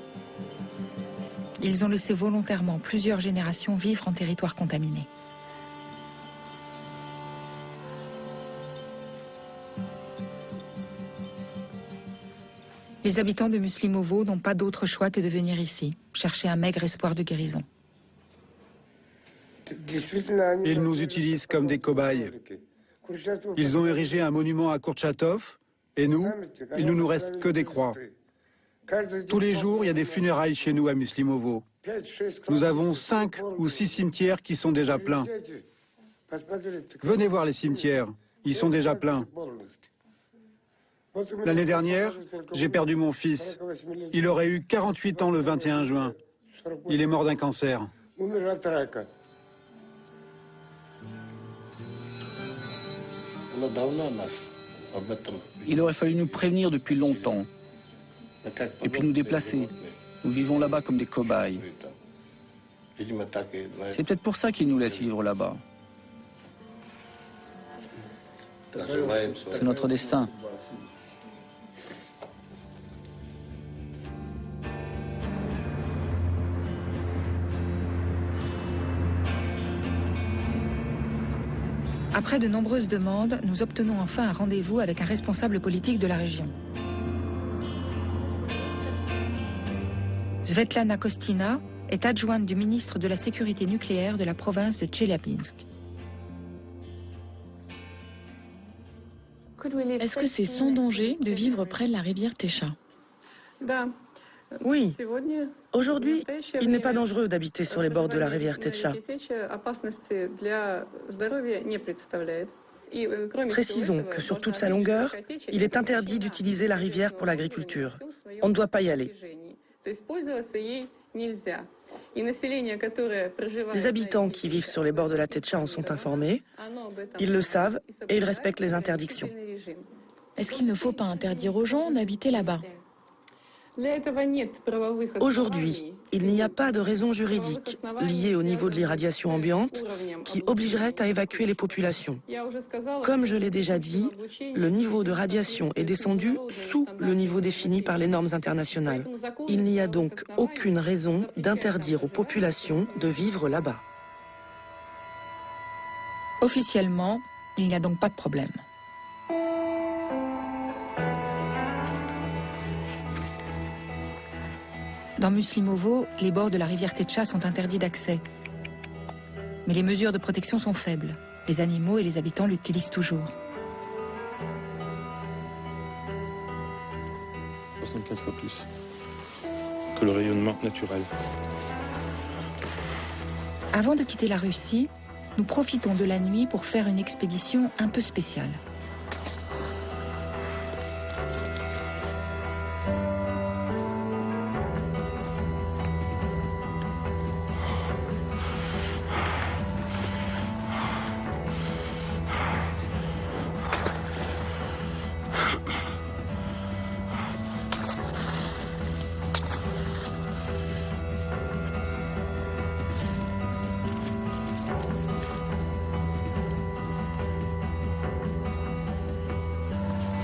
Ils ont laissé volontairement plusieurs générations vivre en territoire contaminé. Les habitants de Muslimovo n'ont pas d'autre choix que de venir ici, chercher un maigre espoir de guérison. Ils nous utilisent comme des cobayes. Ils ont érigé un monument à Kourtchatov, et nous, il ne nous reste que des croix. Tous les jours, il y a des funérailles chez nous à Muslimovo. Nous avons 5 ou 6 cimetières qui sont déjà pleins. Venez voir les cimetières, ils sont déjà pleins. L'année dernière, j'ai perdu mon fils. Il aurait eu 48 ans le 21 juin. Il est mort d'un cancer. Il aurait fallu nous prévenir depuis longtemps. Et puis nous déplacer. Nous vivons là-bas comme des cobayes. C'est peut-être pour ça qu'ils nous laissent vivre là-bas. C'est notre destin. Après de nombreuses demandes, nous obtenons enfin un rendez-vous avec un responsable politique de la région. Svetlana Kostina est adjointe du ministre de la Sécurité nucléaire de la province de Tcheliabinsk. Est-ce que c'est sans danger de vivre près de la rivière Techa? Oui. Aujourd'hui, il n'est pas dangereux d'habiter sur les bords de la rivière Techa. Précisons que sur toute sa longueur, il est interdit d'utiliser la rivière pour l'agriculture. On ne doit pas y aller. Les habitants qui vivent sur les bords de la Techa en sont informés, ils le savent et ils respectent les interdictions. Est-ce qu'il ne faut pas interdire aux gens d'habiter là-bas? Aujourd'hui, il n'y a pas de raison juridique liée au niveau de l'irradiation ambiante qui obligerait à évacuer les populations. Comme je l'ai déjà dit, le niveau de radiation est descendu sous le niveau défini par les normes internationales. Il n'y a donc aucune raison d'interdire aux populations de vivre là-bas. Officiellement, il n'y a donc pas de problème. Dans Muslimovo, les bords de la rivière Techa sont interdits d'accès. Mais les mesures de protection sont faibles. Les animaux et les habitants l'utilisent toujours. 64 fois plus que le rayonnement naturel. Avant de quitter la Russie, nous profitons de la nuit pour faire une expédition un peu spéciale.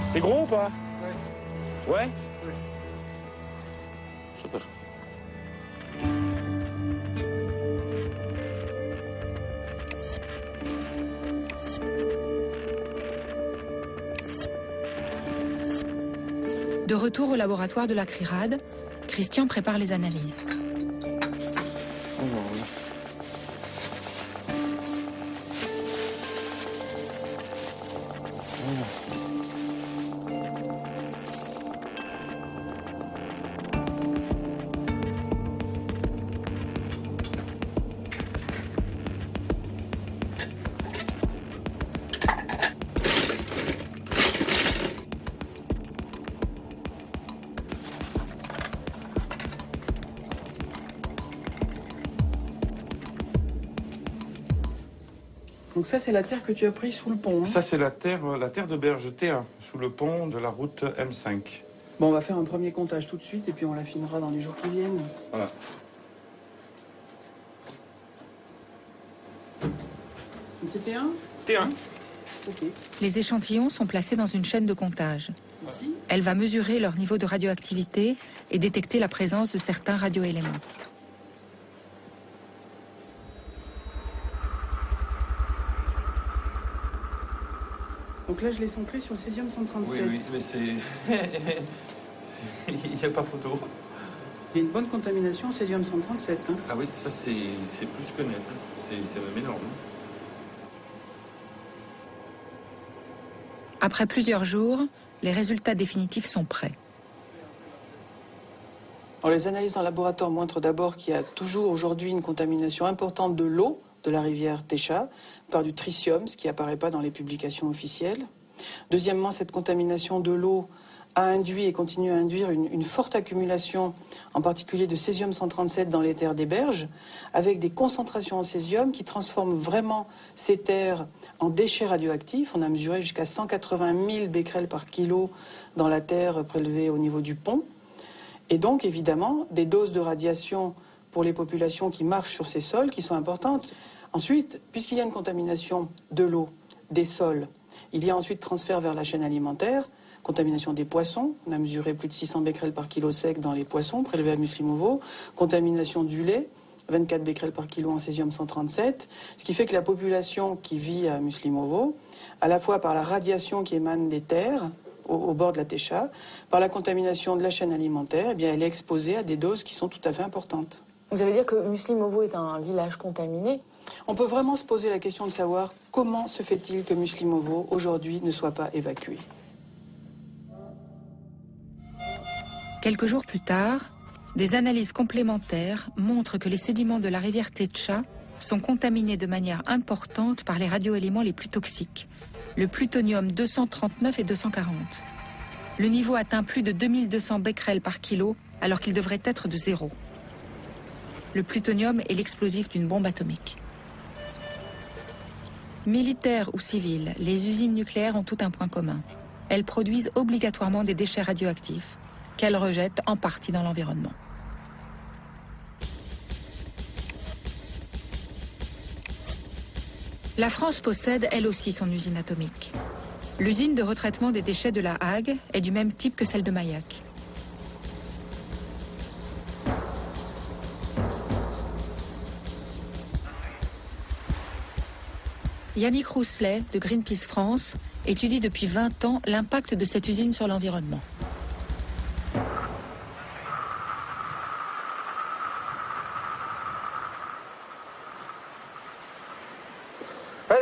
C'est gros ou pas? Ouais. Super. De retour au laboratoire de la CRIRAD, Christian prépare les analyses. Donc ça, c'est la terre que tu as prise sous le pont. Hein. Ça, c'est la terre de berge T1, sous le pont de la route M5. Bon, on va faire un premier comptage tout de suite et puis on l'affinera dans les jours qui viennent. Voilà. Donc c'est T1 T1. Ok. Les échantillons sont placés dans une chaîne de comptage. Ici. Elle va mesurer leur niveau de radioactivité et détecter la présence de certains radioéléments. Donc là, je l'ai centré sur le césium 137. Oui, mais c'est... Il n'y a pas photo. Il y a une bonne contamination au césium 137. Hein. Ah oui, ça c'est plus que net. C'est même énorme. Après plusieurs jours, les résultats définitifs sont prêts. Alors, les analyses en laboratoire montrent d'abord qu'il y a toujours aujourd'hui une contamination importante de l'eau de la rivière Techa par du tritium, ce qui n'apparaît pas dans les publications officielles. Deuxièmement, cette contamination de l'eau a induit et continue à induire une forte accumulation, en particulier de césium 137 dans les terres des berges, avec des concentrations en césium qui transforment vraiment ces terres en déchets radioactifs. On a mesuré jusqu'à 180 000 becquerels par kilo dans la terre prélevée au niveau du pont. Et donc, évidemment, des doses de radiation pour les populations qui marchent sur ces sols qui sont importantes. Ensuite, puisqu'il y a une contamination de l'eau, des sols, il y a ensuite transfert vers la chaîne alimentaire, contamination des poissons. On a mesuré plus de 600 becquerels par kilo sec dans les poissons prélevés à Muslimovo. Contamination du lait, 24 becquerels par kilo en césium 137, ce qui fait que la population qui vit à Muslimovo, à la fois par la radiation qui émane des terres, au bord de la Techa, par la contamination de la chaîne alimentaire, eh bien, elle est exposée à des doses qui sont tout à fait importantes. Vous allez dire que Muslimovo est un village contaminé? On peut vraiment se poser la question de savoir comment se fait-il que Muslimovo, aujourd'hui, ne soit pas évacué. Quelques jours plus tard, des analyses complémentaires montrent que les sédiments de la rivière Techa sont contaminés de manière importante par les radioéléments les plus toxiques, le plutonium 239 et 240. Le niveau atteint plus de 2200 becquerels par kilo, alors qu'il devrait être de 0. Le plutonium est l'explosif d'une bombe atomique. Militaires ou civils, les usines nucléaires ont tout un point commun. Elles produisent obligatoirement des déchets radioactifs, qu'elles rejettent en partie dans l'environnement. La France possède elle aussi son usine atomique. L'usine de retraitement des déchets de La Hague est du même type que celle de Mayak. Yannick Rousselet, de Greenpeace France, étudie depuis 20 ans l'impact de cette usine sur l'environnement.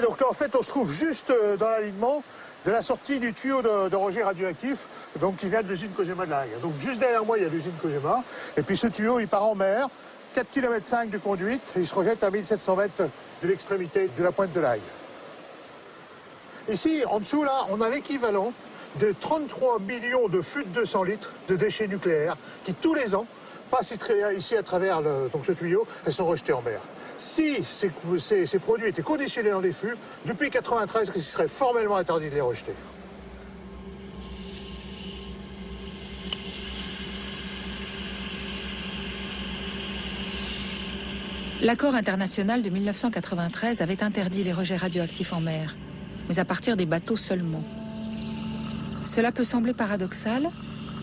Donc là, en fait, on se trouve juste dans l'alignement de la sortie du tuyau de rejet radioactif, donc qui vient de l'usine Cogema de La Hague. Donc juste derrière moi, il y a l'usine Cogema, et puis ce tuyau, il part en mer, 4,5 km de conduite, et il se rejette à 1700 mètres de l'extrémité de la pointe de La Hague. Ici, en dessous, là, on a l'équivalent de 33 millions de fûts de 200 litres de déchets nucléaires qui, tous les ans, passent ici à travers donc ce tuyau et sont rejetés en mer. Si ces produits étaient conditionnés dans des fûts, depuis 1993, il serait formellement interdit de les rejeter. L'accord international de 1993 avait interdit les rejets radioactifs en mer, mais à partir des bateaux seulement. Cela peut sembler paradoxal,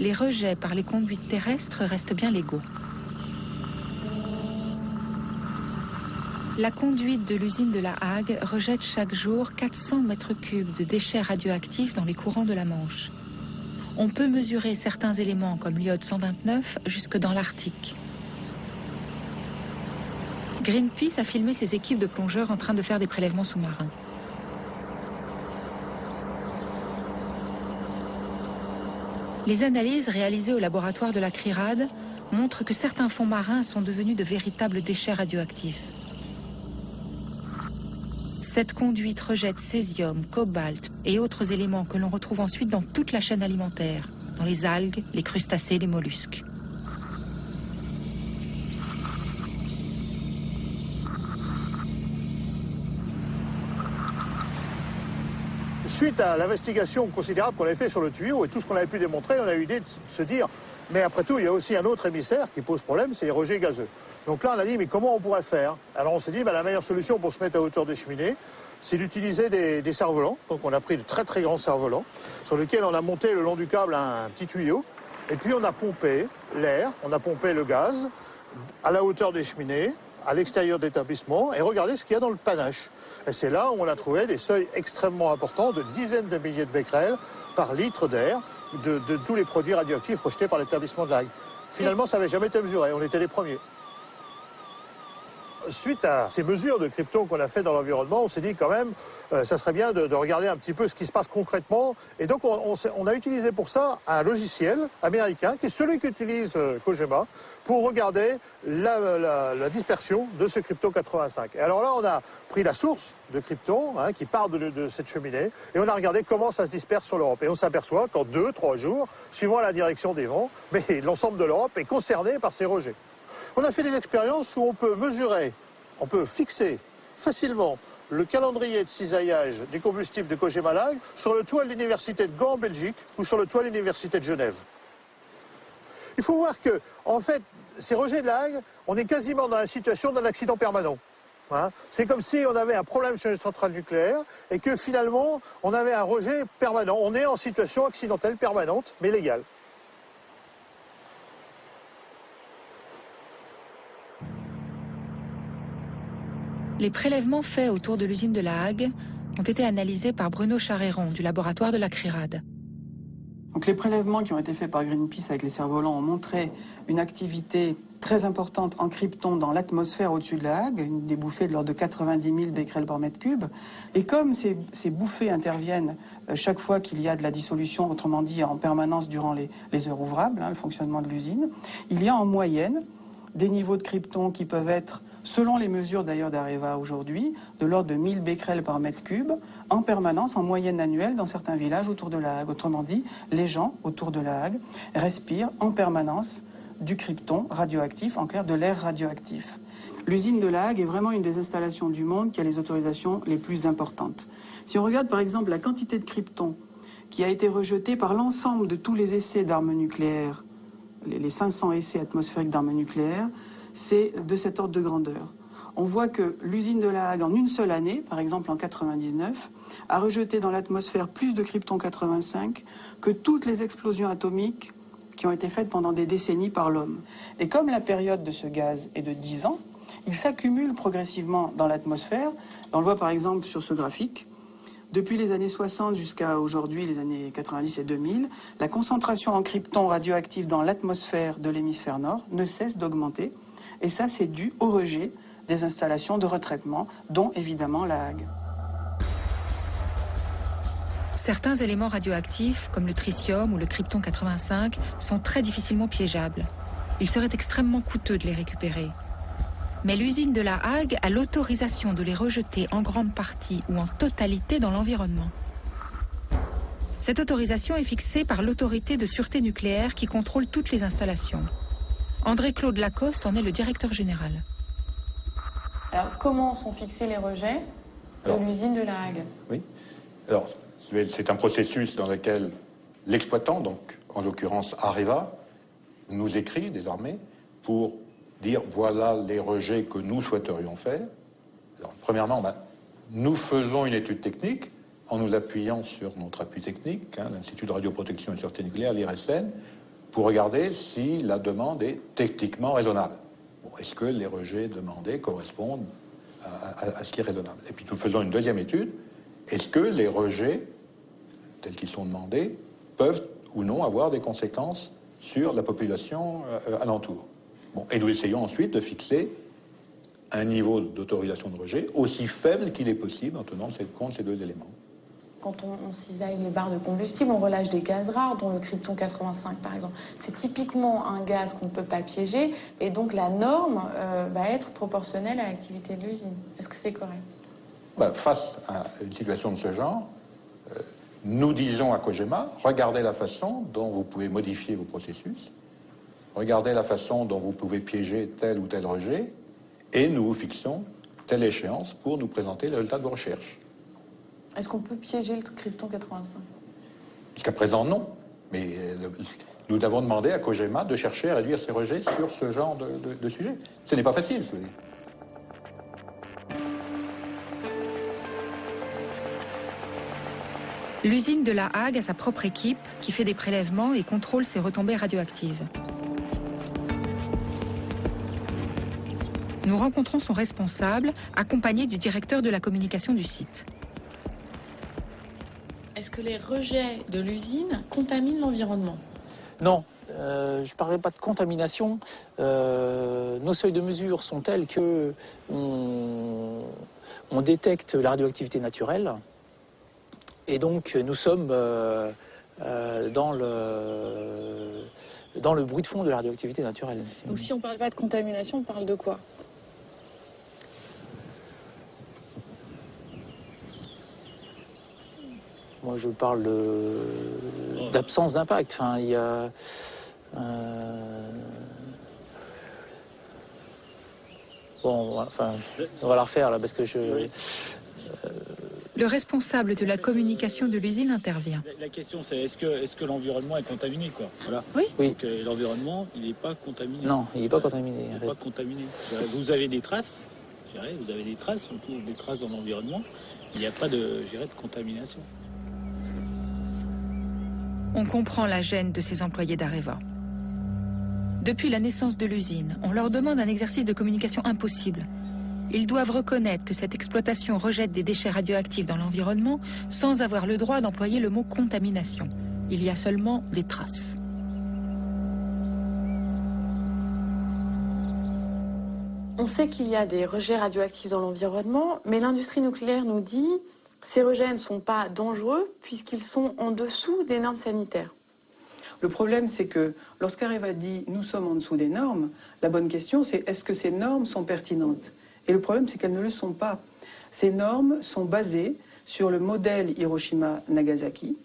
les rejets par les conduites terrestres restent bien légaux. La conduite de l'usine de La Hague rejette chaque jour 400 mètres cubes de déchets radioactifs dans les courants de la Manche. On peut mesurer certains éléments comme l'iode 129 jusque dans l'Arctique. Greenpeace a filmé ses équipes de plongeurs en train de faire des prélèvements sous-marins. Les analyses réalisées au laboratoire de la CRIRAD montrent que certains fonds marins sont devenus de véritables déchets radioactifs. Cette conduite rejette césium, cobalt et autres éléments que l'on retrouve ensuite dans toute la chaîne alimentaire, dans les algues, les crustacés, les mollusques. Suite à l'investigation considérable qu'on avait fait sur le tuyau et tout ce qu'on avait pu démontrer, on a eu l'idée de se dire, mais après tout, il y a aussi un autre émissaire qui pose problème, c'est les rejets gazeux. Donc là, on a dit, mais comment on pourrait faire? Alors on s'est dit, la meilleure solution pour se mettre à hauteur des cheminées, c'est d'utiliser des cerfs-volants. Donc on a pris de très très grands cerfs-volants, sur lesquels on a monté le long du câble un petit tuyau, et puis on a pompé l'air, on a pompé le gaz à la hauteur des cheminées, à l'extérieur de l'établissement, et regardez ce qu'il y a dans le panache. Et c'est là où on a trouvé des seuils extrêmement importants de dizaines de milliers de becquerels par litre d'air de tous les produits radioactifs rejetés par l'établissement de La Hague. Finalement, ça n'avait jamais été mesuré, on était les premiers. Suite à ces mesures de krypton qu'on a fait dans l'environnement, on s'est dit quand même, ça serait bien de regarder un petit peu ce qui se passe concrètement. Et donc on a utilisé pour ça un logiciel américain, qui est celui qu'utilise Cogema, pour regarder la dispersion de ce krypton 85. Et alors là, on a pris la source de krypton, qui part de cette cheminée, et on a regardé comment ça se disperse sur l'Europe. Et on s'aperçoit qu'en 2-3 jours, suivant la direction des vents, mais l'ensemble de l'Europe est concerné par ces rejets. On a fait des expériences où on peut mesurer, on peut fixer facilement le calendrier de cisaillage des combustibles de Cogema La Hague sur le toit de l'université de Gand en Belgique ou sur le toit de l'université de Genève. Il faut voir que, en fait, ces rejets de La Hague, on est quasiment dans la situation d'un accident permanent. C'est comme si on avait un problème sur une centrale nucléaire et que finalement, on avait un rejet permanent. On est en situation accidentelle permanente, mais légale. Les prélèvements faits autour de l'usine de La Hague ont été analysés par Bruno Charéron du laboratoire de la CRIRAD. Donc les prélèvements qui ont été faits par Greenpeace avec les cerfs-volants ont montré une activité très importante en krypton dans l'atmosphère au-dessus de La Hague, des bouffées de l'ordre de 90 000 becquerels par mètre cube. Et comme ces bouffées interviennent chaque fois qu'il y a de la dissolution, autrement dit en permanence durant les heures ouvrables, le fonctionnement de l'usine, il y a en moyenne des niveaux de krypton qui peuvent être, selon les mesures d'ailleurs d'Areva aujourd'hui, de l'ordre de 1000 becquerels par mètre cube, en permanence, en moyenne annuelle, dans certains villages autour de La Hague. Autrement dit, les gens autour de La Hague respirent en permanence du krypton radioactif, en clair de l'air radioactif. L'usine de La Hague est vraiment une des installations du monde qui a les autorisations les plus importantes. Si on regarde par exemple la quantité de krypton qui a été rejetée par l'ensemble de tous les essais d'armes nucléaires, les 500 essais atmosphériques d'armes nucléaires, c'est de cet ordre de grandeur. On voit que l'usine de La Hague, en une seule année, par exemple en 99, a rejeté dans l'atmosphère plus de krypton 85 que toutes les explosions atomiques qui ont été faites pendant des décennies par l'homme. Et comme la période de ce gaz est de 10 ans, il s'accumule progressivement dans l'atmosphère. On le voit par exemple sur ce graphique. Depuis les années 60 jusqu'à aujourd'hui, les années 90 et 2000, la concentration en krypton radioactif dans l'atmosphère de l'hémisphère nord ne cesse d'augmenter. Et ça, c'est dû au rejet des installations de retraitement, dont évidemment La Hague. Certains éléments radioactifs, comme le tritium ou le krypton 85, sont très difficilement piégeables. Il serait extrêmement coûteux de les récupérer. Mais l'usine de La Hague a l'autorisation de les rejeter en grande partie ou en totalité dans l'environnement. Cette autorisation est fixée par l'autorité de sûreté nucléaire qui contrôle toutes les installations. André-Claude Lacoste en est le directeur général. Alors, comment sont fixés les rejets de l'usine de La Hague? Oui. Alors, c'est un processus dans lequel l'exploitant, donc en l'occurrence Areva, nous écrit désormais pour dire voilà les rejets que nous souhaiterions faire. Alors, premièrement, nous faisons une étude technique en nous appuyant sur notre appui technique, l'Institut de radioprotection et de sûreté nucléaire, l'IRSN, pour regarder si la demande est techniquement raisonnable. Bon, est-ce que les rejets demandés correspondent à ce qui est raisonnable? Et puis nous faisons une deuxième étude. Est-ce que les rejets, tels qu'ils sont demandés, peuvent ou non avoir des conséquences sur la population alentour? Bon, et nous essayons ensuite de fixer un niveau d'autorisation de rejet aussi faible qu'il est possible en tenant compte de ces deux éléments. Quand on cisaille les barres de combustible, on relâche des gaz rares, dont le krypton 85 par exemple. C'est typiquement un gaz qu'on ne peut pas piéger, et donc la norme va être proportionnelle à l'activité de l'usine. Est-ce que c'est correct? Face à une situation de ce genre, nous disons à Cogema, regardez la façon dont vous pouvez modifier vos processus, regardez la façon dont vous pouvez piéger tel ou tel rejet, et nous vous fixons telle échéance pour nous présenter le résultat de vos recherches. Est-ce qu'on peut piéger le krypton 85? Jusqu'à présent, non. Mais nous avons demandé à Cogema de chercher à réduire ses rejets sur ce genre de sujet. Ce n'est pas facile, je veux dire. L'usine de La Hague a sa propre équipe qui fait des prélèvements et contrôle ses retombées radioactives. Nous rencontrons son responsable, accompagné du directeur de la communication du site. Est-ce que les rejets de l'usine contaminent l'environnement? Non, je ne parlerai pas de contamination. Nos seuils de mesure sont tels que on détecte la radioactivité naturelle. Et donc, nous sommes dans le bruit de fond de la radioactivité naturelle. Donc, si on ne parle pas de contamination, on parle de quoi? Moi, je parle d'absence d'impact. Enfin, il y a... Bon, enfin, on va la refaire, là, parce que je... Le responsable de la communication de l'usine intervient. La question, c'est est-ce que l'environnement est contaminé, quoi? Voilà. Oui. Donc, l'environnement, il n'est pas contaminé. Non, il n'est pas contaminé. Il n'est pas contaminé. Vous avez des traces, vous avez des traces, on trouve des traces dans l'environnement. Il n'y a pas de contamination. On comprend la gêne de ces employés d'Areva. Depuis la naissance de l'usine, on leur demande un exercice de communication impossible. Ils doivent reconnaître que cette exploitation rejette des déchets radioactifs dans l'environnement sans avoir le droit d'employer le mot contamination. Il y a seulement des traces. On sait qu'il y a des rejets radioactifs dans l'environnement, mais l'industrie nucléaire nous dit que ces rejets ne sont pas dangereux puisqu'ils sont en dessous des normes sanitaires. Le problème, c'est que lorsqu'Areva dit « nous sommes en dessous des normes », la bonne question, c'est est-ce que ces normes sont pertinentes? Et le problème, c'est qu'elles ne le sont pas. Ces normes sont basées sur le modèle Hiroshima-Nagasaki,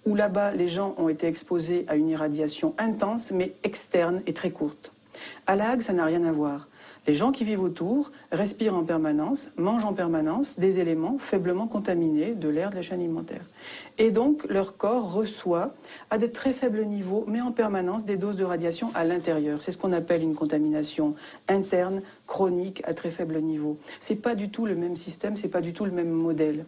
où là-bas, les gens ont été exposés à une irradiation intense, mais externe et très courte. À La Hague, ça n'a rien à voir. Les gens qui vivent autour respirent en permanence, mangent en permanence des éléments faiblement contaminés de l'air de la chaîne alimentaire. Et donc, leur corps reçoit à de très faibles niveaux, mais en permanence, des doses de radiation à l'intérieur. C'est ce qu'on appelle une contamination interne, chronique, à très faible niveau. C'est pas du tout le même système, c'est pas du tout le même modèle.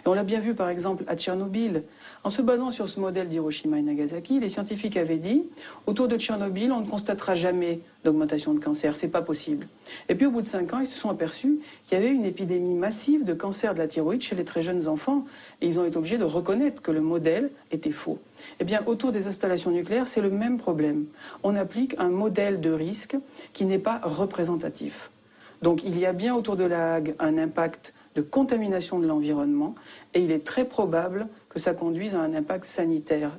Et on l'a bien vu, par exemple, à Tchernobyl. En se basant sur ce modèle d'Hiroshima et Nagasaki, les scientifiques avaient dit, autour de Tchernobyl, on ne constatera jamais d'augmentation de cancer, c'est pas possible. Et puis au bout de 5 ans, ils se sont aperçus qu'il y avait une épidémie massive de cancer de la thyroïde chez les très jeunes enfants. Et ils ont été obligés de reconnaître que le modèle était faux. Eh bien, autour des installations nucléaires, c'est le même problème. On applique un modèle de risque qui n'est pas représentatif. Donc il y a bien autour de La Hague un impact de contamination de l'environnement et il est très probable que ça conduise à un impact sanitaire.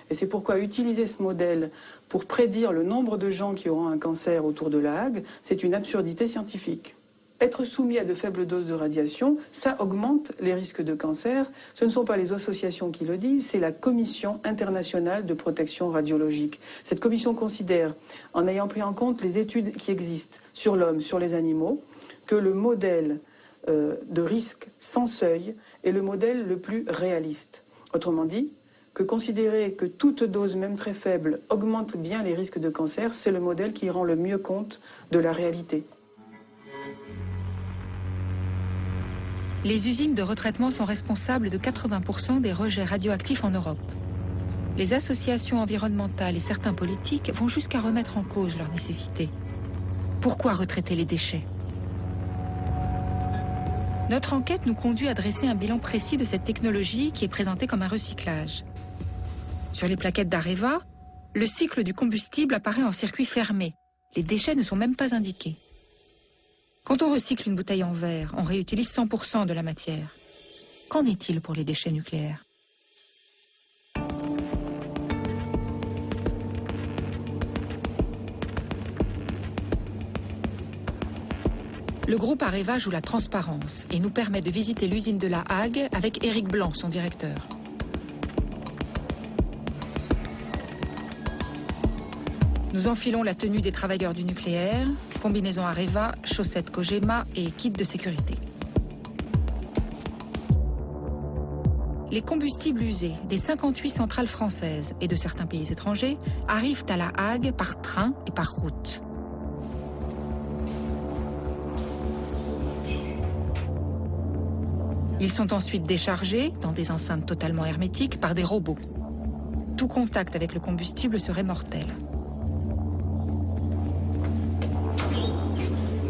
Et c'est pourquoi utiliser ce modèle pour prédire le nombre de gens qui auront un cancer autour de La Hague, c'est une absurdité scientifique. Être soumis à de faibles doses de radiation, ça augmente les risques de cancer. Ce ne sont pas les associations qui le disent, c'est la Commission internationale de protection radiologique. Cette commission considère, en ayant pris en compte les études qui existent sur l'homme, sur les animaux, que le modèle de risque sans seuil est le modèle le plus réaliste. Autrement dit, que considérer que toute dose, même très faible, augmente bien les risques de cancer, c'est le modèle qui rend le mieux compte de la réalité. Les usines de retraitement sont responsables de 80% des rejets radioactifs en Europe. Les associations environnementales et certains politiques vont jusqu'à remettre en cause leur nécessité. Pourquoi retraiter les déchets? Notre enquête nous conduit à dresser un bilan précis de cette technologie qui est présentée comme un recyclage. Sur les plaquettes d'Areva, le cycle du combustible apparaît en circuit fermé. Les déchets ne sont même pas indiqués. Quand on recycle une bouteille en verre, on réutilise 100% de la matière. Qu'en est-il pour les déchets nucléaires? Le groupe Areva joue la transparence et nous permet de visiter l'usine de La Hague avec Éric Blanc, son directeur. Nous enfilons la tenue des travailleurs du nucléaire, combinaison Areva, chaussettes Kojima et kit de sécurité. Les combustibles usés des 58 centrales françaises et de certains pays étrangers arrivent à La Hague par train et par route. Ils sont ensuite déchargés dans des enceintes totalement hermétiques par des robots. Tout contact avec le combustible serait mortel.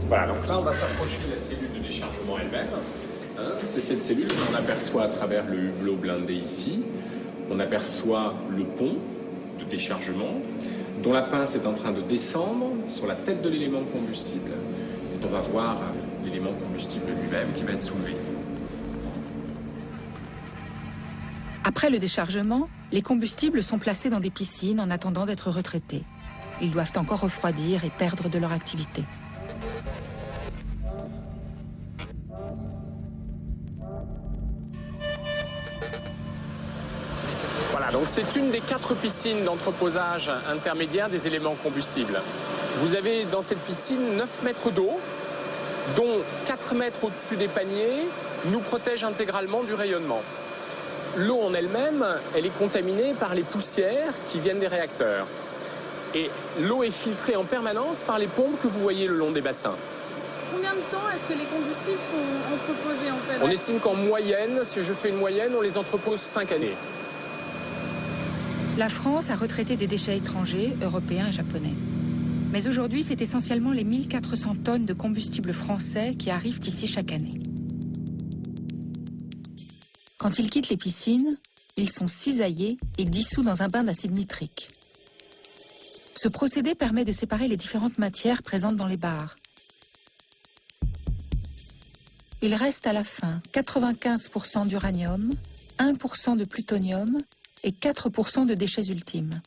Voilà, donc là on va s'approcher de la cellule de déchargement elle-même. C'est cette cellule qu'on aperçoit à travers le hublot blindé ici. On aperçoit le pont de déchargement dont la pince est en train de descendre sur la tête de l'élément combustible. Et on va voir l'élément combustible lui-même qui va être soulevé. Après le déchargement, les combustibles sont placés dans des piscines en attendant d'être retraités. Ils doivent encore refroidir et perdre de leur activité. Voilà, donc c'est une des 4 piscines d'entreposage intermédiaire des éléments combustibles. Vous avez dans cette piscine 9 mètres d'eau, dont 4 mètres au-dessus des paniers nous protègent intégralement du rayonnement. L'eau en elle-même, elle est contaminée par les poussières qui viennent des réacteurs. Et l'eau est filtrée en permanence par les pompes que vous voyez le long des bassins. Combien de temps est-ce que les combustibles sont entreposés en fait? On estime qu'en moyenne, si je fais une moyenne, on les entrepose 5 années. La France a retraité des déchets étrangers, européens et japonais. Mais aujourd'hui, c'est essentiellement les 1400 tonnes de combustible français qui arrivent ici chaque année. Quand ils quittent les piscines, ils sont cisaillés et dissous dans un bain d'acide nitrique. Ce procédé permet de séparer les différentes matières présentes dans les barres. Il reste à la fin 95% d'uranium, 1% de plutonium et 4% de déchets ultimes.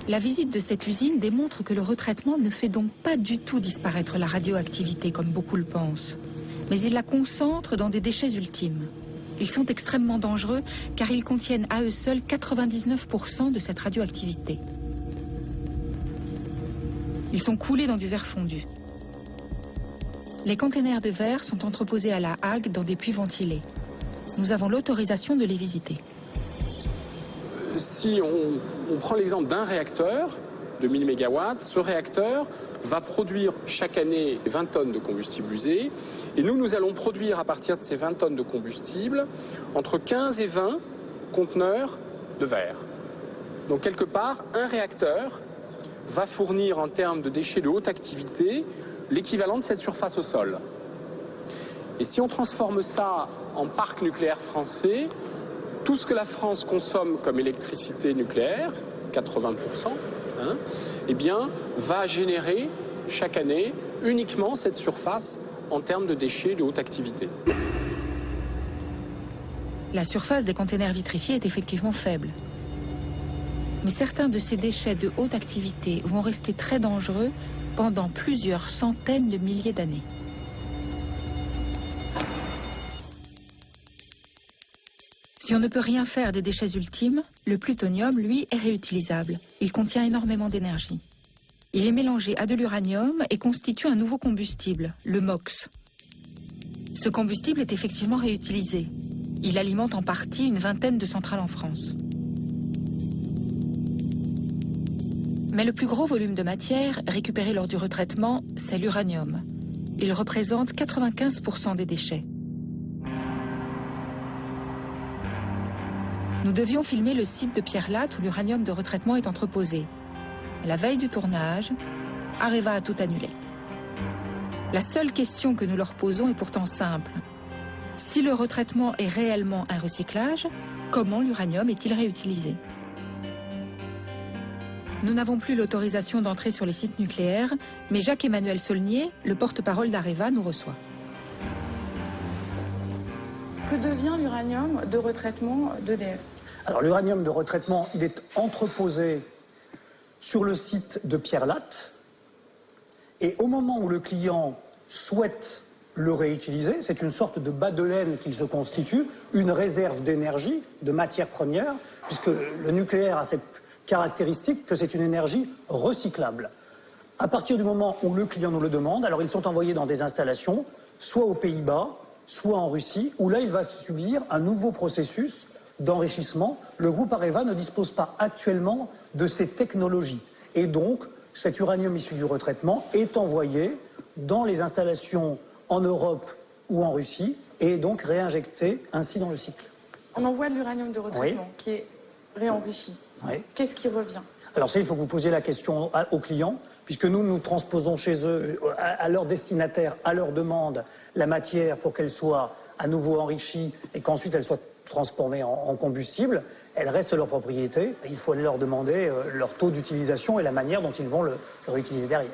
La visite de cette usine démontre que le retraitement ne fait donc pas du tout disparaître la radioactivité comme beaucoup le pensent, mais il la concentre dans des déchets ultimes. Ils sont extrêmement dangereux car ils contiennent à eux seuls 99% de cette radioactivité. Ils sont coulés dans du verre fondu. Les containers de verre sont entreposés à La Hague dans des puits ventilés. Nous avons l'autorisation de les visiter. Si on prend l'exemple d'un réacteur de 1000 MW, ce réacteur va produire chaque année 20 tonnes de combustible usé. Et nous allons produire à partir de ces 20 tonnes de combustible entre 15 et 20 conteneurs de verre. Donc quelque part, un réacteur va fournir en termes de déchets de haute activité l'équivalent de cette surface au sol. Et si on transforme ça en parc nucléaire français, tout ce que la France consomme comme électricité nucléaire, 80%, eh bien, va générer chaque année uniquement cette surface en termes de déchets de haute activité. La surface des containers vitrifiés est effectivement faible. Mais certains de ces déchets de haute activité vont rester très dangereux pendant plusieurs centaines de milliers d'années. Si on ne peut rien faire des déchets ultimes, le plutonium, lui, est réutilisable. Il contient énormément d'énergie. Il est mélangé à de l'uranium et constitue un nouveau combustible, le MOX. Ce combustible est effectivement réutilisé. Il alimente en partie une vingtaine de centrales en France. Mais le plus gros volume de matière récupéré lors du retraitement, c'est l'uranium. Il représente 95% des déchets. Nous devions filmer le site de Pierre-Latte où l'uranium de retraitement est entreposé. La veille du tournage, Areva a tout annulé. La seule question que nous leur posons est pourtant simple. Si le retraitement est réellement un recyclage, comment l'uranium est-il réutilisé? Nous n'avons plus l'autorisation d'entrer sur les sites nucléaires, mais Jacques-Emmanuel Saulnier, le porte-parole d'Areva, nous reçoit. Que devient l'uranium de retraitement d'EDF? Alors l'uranium de retraitement, il est entreposé sur le site de Pierre-Latte. Et au moment où le client souhaite le réutiliser, c'est une sorte de bas de laine qu'il se constitue, une réserve d'énergie, de matières premières, puisque le nucléaire a cette caractéristique que c'est une énergie recyclable. À partir du moment où le client nous le demande, alors ils sont envoyés dans des installations, soit aux Pays-Bas, soit en Russie, où là il va subir un nouveau processus d'enrichissement. Le groupe Areva ne dispose pas actuellement de ces technologies. Et donc, cet uranium issu du retraitement est envoyé dans les installations en Europe ou en Russie et est donc réinjecté ainsi dans le cycle. On envoie de l'uranium de retraitement qui est réenrichi. Qu'est-ce qui revient? Alors ça, il faut que vous posiez la question aux clients, puisque nous transposons chez eux, à leurs destinataires, à leur demande, la matière pour qu'elle soit à nouveau enrichie et qu'ensuite elle soit transformée en combustible. Elle reste leur propriété. Il faut aller leur demander leur taux d'utilisation et la manière dont ils vont le réutiliser derrière.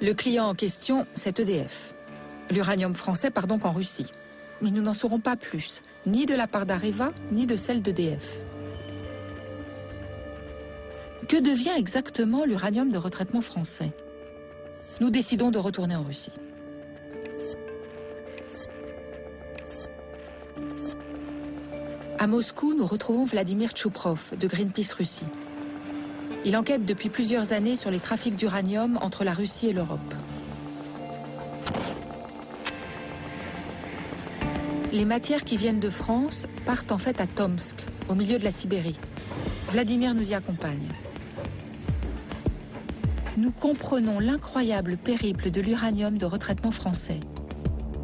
Le client en question, c'est EDF. L'uranium français part donc en Russie. Mais nous n'en saurons pas plus, ni de la part d'Areva, ni de celle d'EDF. Que devient exactement l'uranium de retraitement français? Nous décidons de retourner en Russie. À Moscou, nous retrouvons Vladimir Tchouprov de Greenpeace Russie. Il enquête depuis plusieurs années sur les trafics d'uranium entre la Russie et l'Europe. Les matières qui viennent de France partent en fait à Tomsk, au milieu de la Sibérie. Vladimir nous y accompagne. Nous comprenons l'incroyable périple de l'uranium de retraitement français.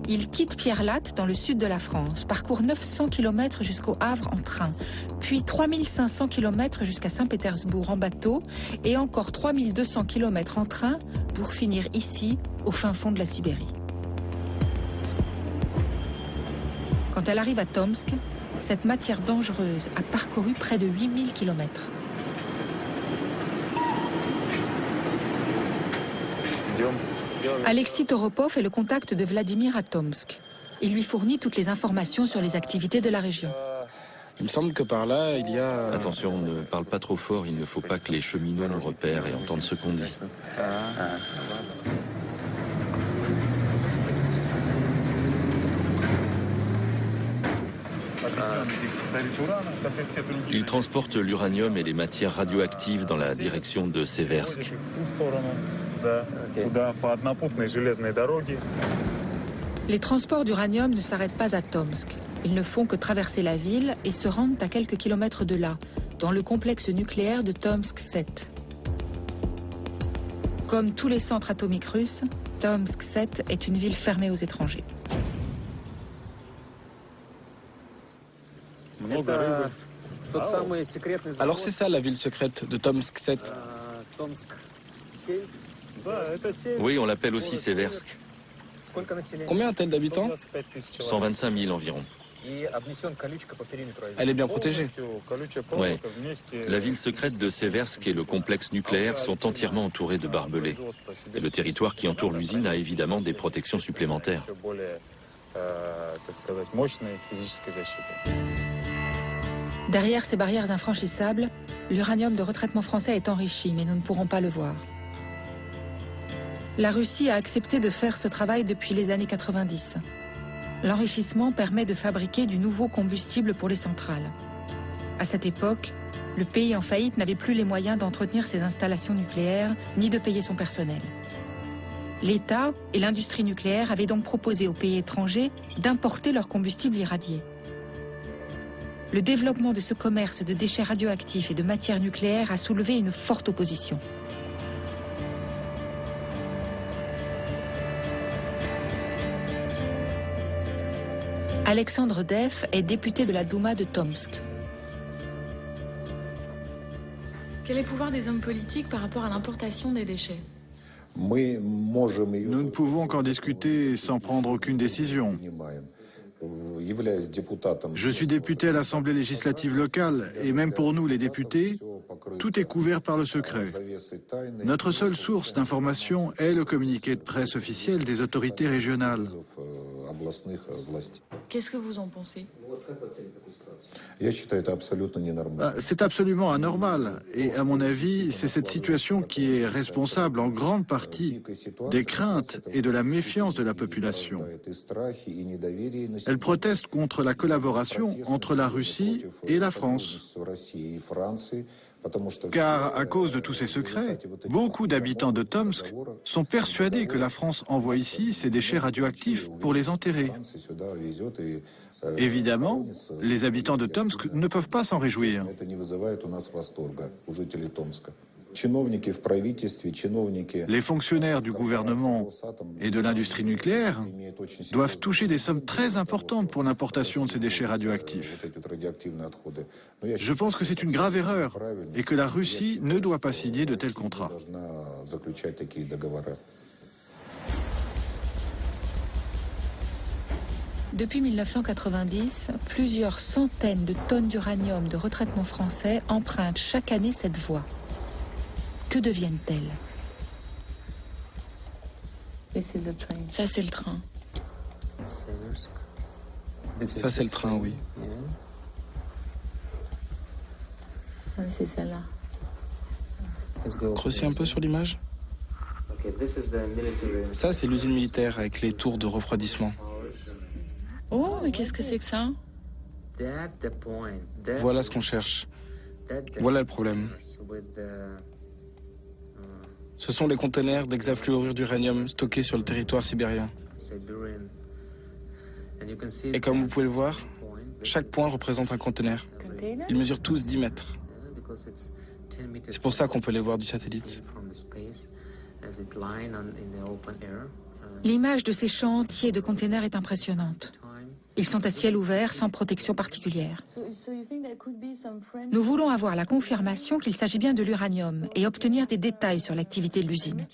Il quitte Pierre-Latte dans le sud de la France, parcourt 900 km jusqu'au Havre en train, puis 3500 km jusqu'à Saint-Pétersbourg en bateau et encore 3200 km en train pour finir ici, au fin fond de la Sibérie. Quand elle arrive à Tomsk, cette matière dangereuse a parcouru près de 8000 km. Alexis Toropov est le contact de Vladimir à Tomsk. Il lui fournit toutes les informations sur les activités de la région. Il me semble que par là, il y a... Attention, ne parle pas trop fort, il ne faut pas que les cheminots nous repèrent et entendent ce qu'on dit. Ils transportent l'uranium et les matières radioactives dans la direction de Seversk. Les transports d'uranium ne s'arrêtent pas à Tomsk. Ils ne font que traverser la ville et se rendent à quelques kilomètres de là, dans le complexe nucléaire de Tomsk 7. Comme tous les centres atomiques russes, Tomsk 7 est une ville fermée aux étrangers. Alors c'est ça la ville secrète de Tomsk 7. Oui, on l'appelle aussi Seversk. Combien a-t-elle d'habitants? 125 000 environ. Elle est bien protégée. Oui. La ville secrète de Seversk et le complexe nucléaire sont entièrement entourés de barbelés. Et le territoire qui entoure l'usine a évidemment des protections supplémentaires. Derrière ces barrières infranchissables, l'uranium de retraitement français est enrichi, mais nous ne pourrons pas le voir. La Russie a accepté de faire ce travail depuis les années 90. L'enrichissement permet de fabriquer du nouveau combustible pour les centrales. À cette époque, le pays en faillite n'avait plus les moyens d'entretenir ses installations nucléaires, ni de payer son personnel. L'État et l'industrie nucléaire avaient donc proposé aux pays étrangers d'importer leur combustible irradié. Le développement de ce commerce de déchets radioactifs et de matières nucléaires a soulevé une forte opposition. Alexandre Deff est député de la Douma de Tomsk. Quel est le pouvoir des hommes politiques par rapport à l'importation des déchets? Nous ne pouvons qu'en discuter sans prendre aucune décision. Je suis député à l'Assemblée législative locale et même pour nous, les députés, tout est couvert par le secret. Notre seule source d'information est le communiqué de presse officiel des autorités régionales. Qu'est-ce que vous en pensez? C'est absolument anormal et à mon avis, c'est cette situation qui est responsable en grande partie des craintes et de la méfiance de la population. Elle proteste contre la collaboration entre la Russie et la France. Car à cause de tous ces secrets, beaucoup d'habitants de Tomsk sont persuadés que la France envoie ici ses déchets radioactifs pour les enterrer. Évidemment, les habitants de Tomsk ne peuvent pas s'en réjouir. Les fonctionnaires du gouvernement et de l'industrie nucléaire doivent toucher des sommes très importantes pour l'importation de ces déchets radioactifs. Je pense que c'est une grave erreur et que la Russie ne doit pas signer de tels contrats. Depuis 1990, plusieurs centaines de tonnes d'uranium de retraitement français empruntent chaque année cette voie. Que deviennent-elles? Ça, c'est le train. Ça, c'est le train, oui. C'est celle-là. Creusez un peu sur l'image. Ça, c'est l'usine militaire avec les tours de refroidissement. Oh, mais qu'est-ce que c'est que ça? Voilà ce qu'on cherche. Voilà le problème. Ce sont les conteneurs d'hexafluorure d'uranium stockés sur le territoire sibérien. Et comme vous pouvez le voir, chaque point représente un conteneur. Ils mesurent tous 10 mètres. C'est pour ça qu'on peut les voir du satellite. L'image de ces champs entiers de containers est impressionnante. Ils sont à ciel ouvert, sans protection particulière. Nous voulons avoir la confirmation qu'il s'agit bien de l'uranium et obtenir des détails sur l'activité de l'usine.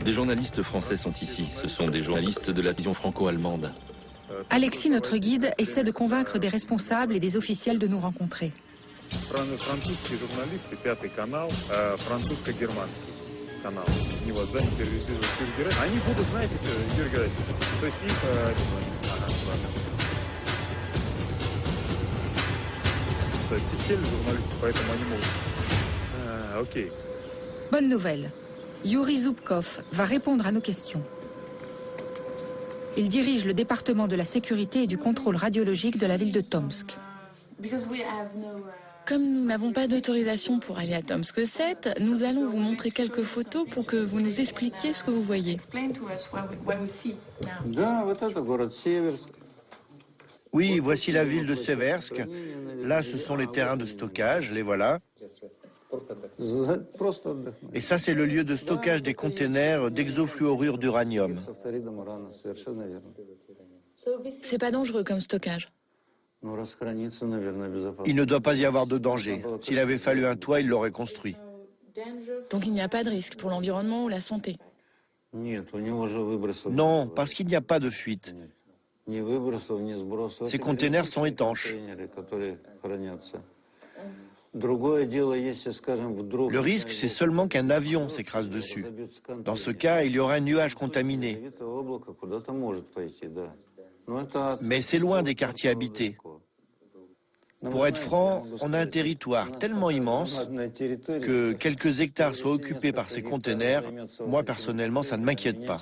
Des journalistes français sont ici. Ce sont des journalistes de la division franco-allemande. Alexis, notre guide, essaie de convaincre des responsables et des officiels de nous rencontrer. Французские журналисты, Пятый канал, французско-германский канал. Они вас, да, интервьюируют Юрий Герасимов. Они будут, знаете, Юрий Герасимов. То есть их... Те журналисты, поэтому они могут... Окей. Bonne nouvelle. Yuri Zubkov va répondre à nos questions. Il dirige le département de la sécurité et du contrôle radiologique de la ville de Tomsk. Comme nous n'avons pas d'autorisation pour aller à Tomsk 7, nous allons vous montrer quelques photos pour que vous nous expliquiez ce que vous voyez. Oui, voici la ville de Seversk. Là, ce sont les terrains de stockage, les voilà. Et ça, c'est le lieu de stockage des containers d'hexafluorure d'uranium. C'est pas dangereux comme stockage. Il ne doit pas y avoir de danger. S'il avait fallu un toit, il l'aurait construit. Donc il n'y a pas de risque pour l'environnement ou la santé? Non, parce qu'il n'y a pas de fuite. Ces containers sont étanches. Le risque, c'est seulement qu'un avion s'écrase dessus. Dans ce cas, il y aura un nuage contaminé. Mais c'est loin des quartiers habités. Pour être franc, on a un territoire tellement immense que quelques hectares soient occupés par ces containers, moi personnellement, ça ne m'inquiète pas.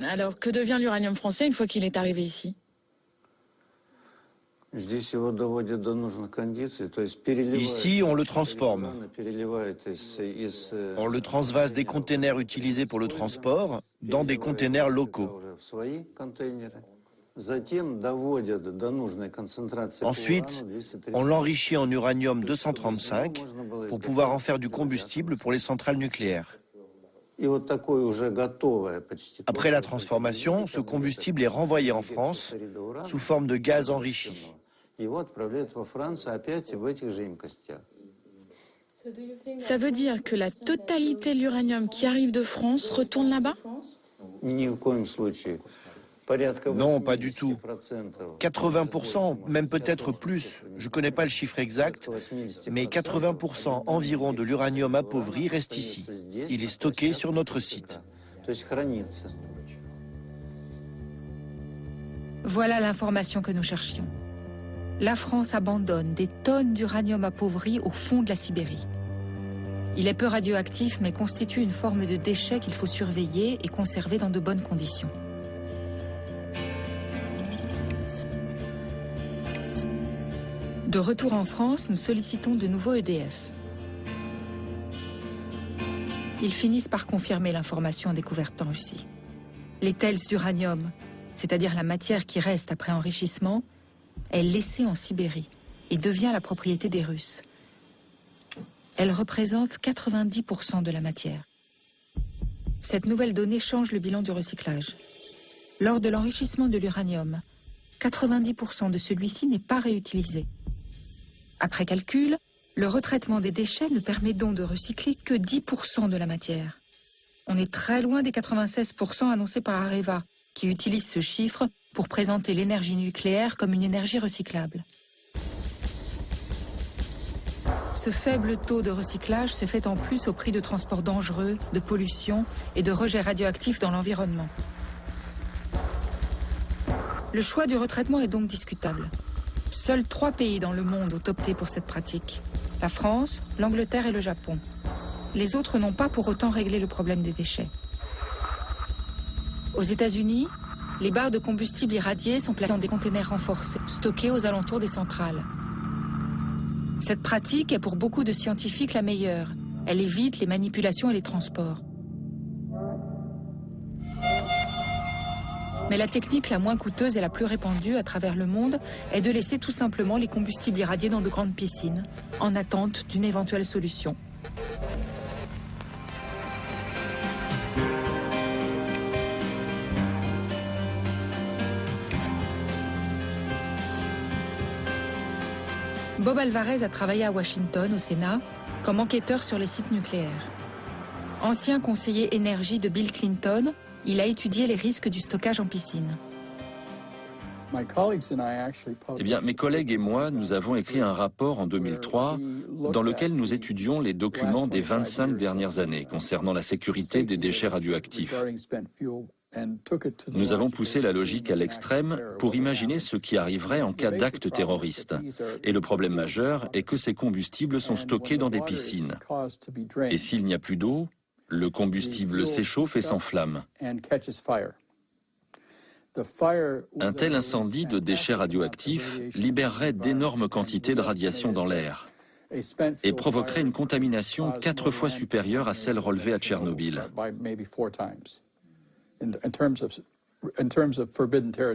Alors, que devient l'uranium français une fois qu'il est arrivé ici? Ici, on le transforme. On le transvase des containers utilisés pour le transport dans des containers locaux. Ensuite, on l'enrichit en uranium 235 pour pouvoir en faire du combustible pour les centrales nucléaires. Après la transformation, ce combustible est renvoyé en France sous forme de gaz enrichi. Ça veut dire que la totalité de l'uranium qui arrive de France retourne là-bas? Non, pas du tout. 80%, même peut-être plus, je ne connais pas le chiffre exact, mais 80% environ de l'uranium appauvri reste ici. Il est stocké sur notre site. Voilà l'information que nous cherchions. La France abandonne des tonnes d'uranium appauvri au fond de la Sibérie. Il est peu radioactif, mais constitue une forme de déchet qu'il faut surveiller et conserver dans de bonnes conditions. De retour en France, nous sollicitons de nouveau EDF. Ils finissent par confirmer l'information découverte en Russie. Les tels d'uranium, c'est-à-dire la matière qui reste après enrichissement, est laissée en Sibérie et devient la propriété des Russes. Elle représente 90% de la matière. Cette nouvelle donnée change le bilan du recyclage. Lors de l'enrichissement de l'uranium, 90% de celui-ci n'est pas réutilisé. Après calcul, le retraitement des déchets ne permet donc de recycler que 10% de la matière. On est très loin des 96% annoncés par Areva, qui utilise ce chiffre pour présenter l'énergie nucléaire comme une énergie recyclable. Ce faible taux de recyclage se fait en plus au prix de transports dangereux, de pollution et de rejets radioactifs dans l'environnement. Le choix du retraitement est donc discutable. Seuls 3 pays dans le monde ont opté pour cette pratique. La France, l'Angleterre et le Japon. Les autres n'ont pas pour autant réglé le problème des déchets. Aux États-Unis, les barres de combustible irradié sont placées dans des containers renforcés, stockés aux alentours des centrales. Cette pratique est pour beaucoup de scientifiques la meilleure. Elle évite les manipulations et les transports. Mais la technique la moins coûteuse et la plus répandue à travers le monde est de laisser tout simplement les combustibles irradiés dans de grandes piscines, en attente d'une éventuelle solution. Bob Alvarez a travaillé à Washington, au Sénat, comme enquêteur sur les sites nucléaires. Ancien conseiller énergie de Bill Clinton, il a étudié les risques du stockage en piscine. Eh bien, mes collègues et moi, nous avons écrit un rapport en 2003 dans lequel nous étudions les documents des 25 dernières années concernant la sécurité des déchets radioactifs. Nous avons poussé la logique à l'extrême pour imaginer ce qui arriverait en cas d'acte terroriste. Et le problème majeur est que ces combustibles sont stockés dans des piscines. Et s'il n'y a plus d'eau, le combustible s'échauffe et s'enflamme. Un tel incendie de déchets radioactifs libérerait d'énormes quantités de radiation dans l'air et provoquerait une contamination 4 fois supérieure à celle relevée à Tchernobyl.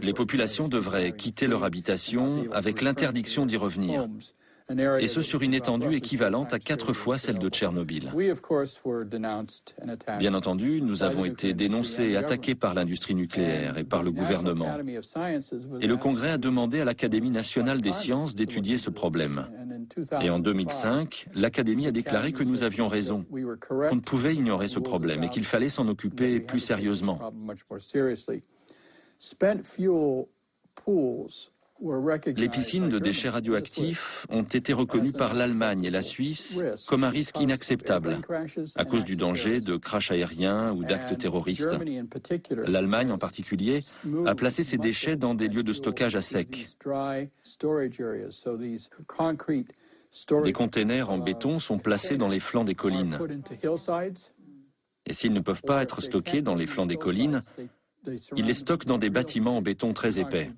Les populations devraient quitter leur habitation avec l'interdiction d'y revenir, et ce sur une étendue équivalente à 4 fois celle de Tchernobyl. Bien entendu, nous avons été dénoncés et attaqués par l'industrie nucléaire et par le gouvernement. Et le Congrès a demandé à l'Académie nationale des sciences d'étudier ce problème. Et en 2005, l'Académie a déclaré que nous avions raison, qu'on ne pouvait ignorer ce problème et qu'il fallait s'en occuper plus sérieusement. Les piscines de déchets radioactifs ont été reconnues par l'Allemagne et la Suisse comme un risque inacceptable à cause du danger de crash aériens ou d'actes terroristes. L'Allemagne en particulier a placé ces déchets dans des lieux de stockage à sec. Des containers en béton sont placés dans les flancs des collines. Et s'ils ne peuvent pas être stockés dans les flancs des collines, ils les stockent dans des bâtiments en béton très épais.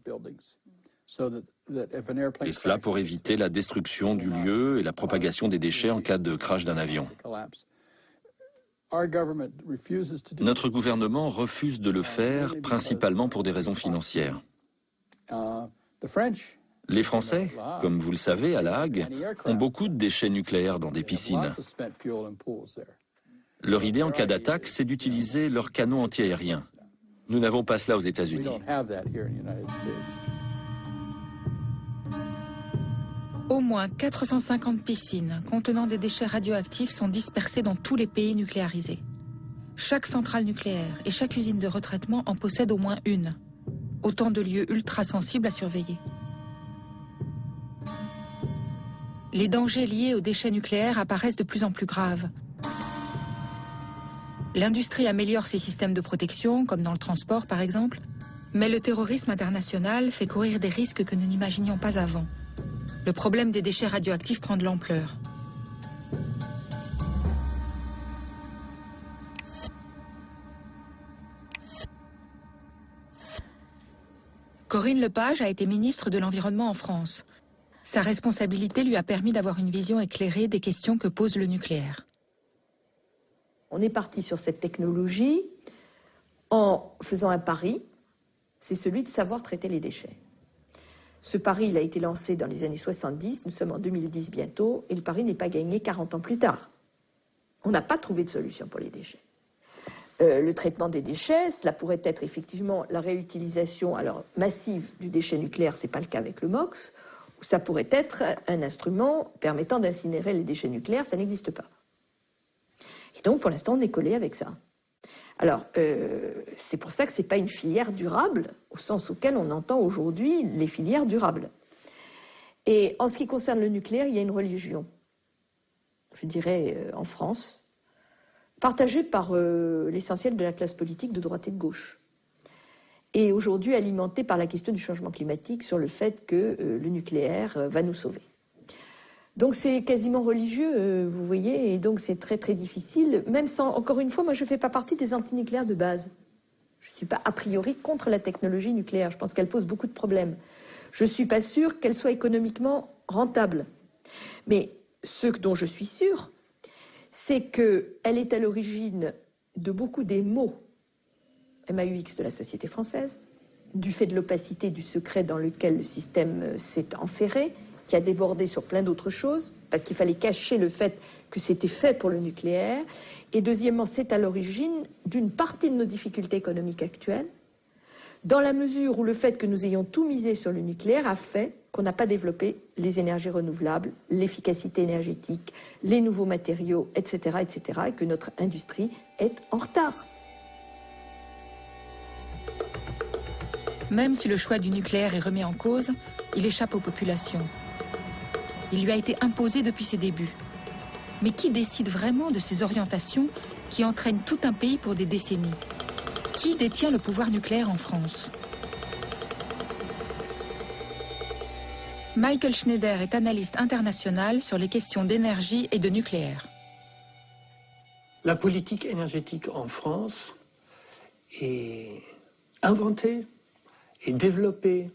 Et cela pour éviter la destruction du lieu et la propagation des déchets en cas de crash d'un avion. Notre gouvernement refuse de le faire, principalement pour des raisons financières. Les Français, comme vous le savez, à La Hague, ont beaucoup de déchets nucléaires dans des piscines. Leur idée en cas d'attaque, c'est d'utiliser leurs canons antiaériens. Nous n'avons pas cela aux États-Unis. Au moins 450 piscines contenant des déchets radioactifs sont dispersées dans tous les pays nucléarisés. Chaque centrale nucléaire et chaque usine de retraitement en possède au moins une. Autant de lieux ultra sensibles à surveiller. Les dangers liés aux déchets nucléaires apparaissent de plus en plus graves. L'industrie améliore ses systèmes de protection, comme dans le transport par exemple, mais le terrorisme international fait courir des risques que nous n'imaginions pas avant. Le problème des déchets radioactifs prend de l'ampleur. Corinne Lepage a été ministre de l'Environnement en France. Sa responsabilité lui a permis d'avoir une vision éclairée des questions que pose le nucléaire. On est parti sur cette technologie en faisant un pari, c'est celui de savoir traiter les déchets. Ce pari, il a été lancé dans les années 70, nous sommes en 2010 bientôt, et le pari n'est pas gagné 40 ans plus tard. On n'a pas trouvé de solution pour les déchets. Le traitement des déchets, cela pourrait être effectivement la réutilisation massive du déchet nucléaire, ce n'est pas le cas avec le MOX, ou ça pourrait être un instrument permettant d'incinérer les déchets nucléaires, ça n'existe pas. Et donc pour l'instant on est collé avec ça. Alors, c'est pour ça que ce n'est pas une filière durable, au sens auquel on entend aujourd'hui les filières durables. Et en ce qui concerne le nucléaire, il y a une religion, je dirais en France, partagée par l'essentiel de la classe politique de droite et de gauche. Et aujourd'hui alimentée par la question du changement climatique sur le fait que le nucléaire va nous sauver. Donc c'est quasiment religieux, vous voyez, et donc c'est très très difficile, même sans, encore une fois, moi je ne fais pas partie des antinucléaires de base. Je ne suis pas a priori contre la technologie nucléaire, je pense qu'elle pose beaucoup de problèmes. Je ne suis pas sûre qu'elle soit économiquement rentable. Mais ce dont je suis sûre, c'est qu'elle est à l'origine de beaucoup des maux MAUX de la société française, du fait de l'opacité du secret dans lequel le système s'est enferré, qui a débordé sur plein d'autres choses, parce qu'il fallait cacher le fait que c'était fait pour le nucléaire. Et deuxièmement, c'est à l'origine d'une partie de nos difficultés économiques actuelles, dans la mesure où le fait que nous ayons tout misé sur le nucléaire a fait qu'on n'a pas développé les énergies renouvelables, l'efficacité énergétique, les nouveaux matériaux, etc., et que notre industrie est en retard. Même si le choix du nucléaire est remis en cause, il échappe aux populations. Il lui a été imposé depuis ses débuts. Mais qui décide vraiment de ces orientations qui entraînent tout un pays pour des décennies? Qui détient le pouvoir nucléaire en France? Michael Schneider est analyste international sur les questions d'énergie et de nucléaire. La politique énergétique en France est inventée et développée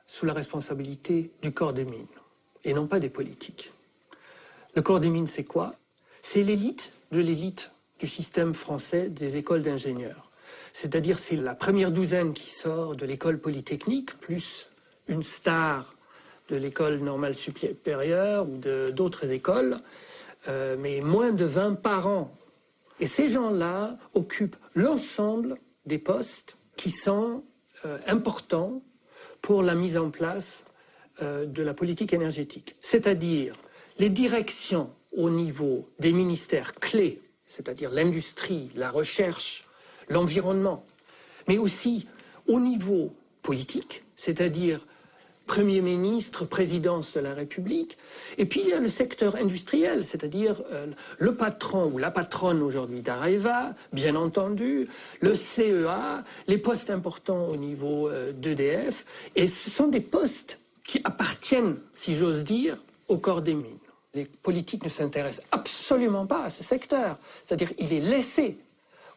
sous la responsabilité du corps des mines et non pas des politiques. Le corps des mines, c'est quoi? C'est l'élite de l'élite du système français des écoles d'ingénieurs. C'est-à-dire c'est la première douzaine qui sort de l'école polytechnique, plus une star de l'école normale supérieure ou d'autres écoles, mais moins de 20 par an. Et ces gens-là occupent l'ensemble des postes qui sont importants pour la mise en place de la politique énergétique. C'est-à-dire les directions au niveau des ministères clés, c'est-à-dire l'industrie, la recherche, l'environnement, mais aussi au niveau politique, c'est-à-dire Premier ministre, présidence de la République, et puis il y a le secteur industriel, c'est-à-dire le patron ou la patronne aujourd'hui d'Areva, bien entendu, le CEA, les postes importants au niveau d'EDF, et ce sont des postes qui appartiennent, si j'ose dire, au corps des mines. Les politiques ne s'intéressent absolument pas à ce secteur, c'est-à-dire il est laissé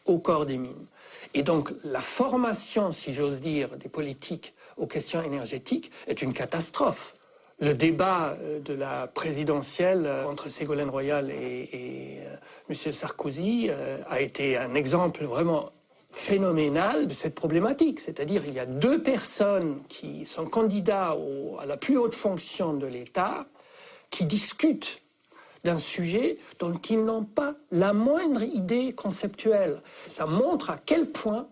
au corps des mines. Et donc la formation, si j'ose dire, des politiques aux questions énergétiques est une catastrophe. Le débat de la présidentielle entre Ségolène Royal et M. Sarkozy a été un exemple vraiment phénoménal de cette problématique. C'est-à-dire il y a deux personnes qui sont candidats à la plus haute fonction de l'État qui discutent d'un sujet dont ils n'ont pas la moindre idée conceptuelle. Ça montre à quel point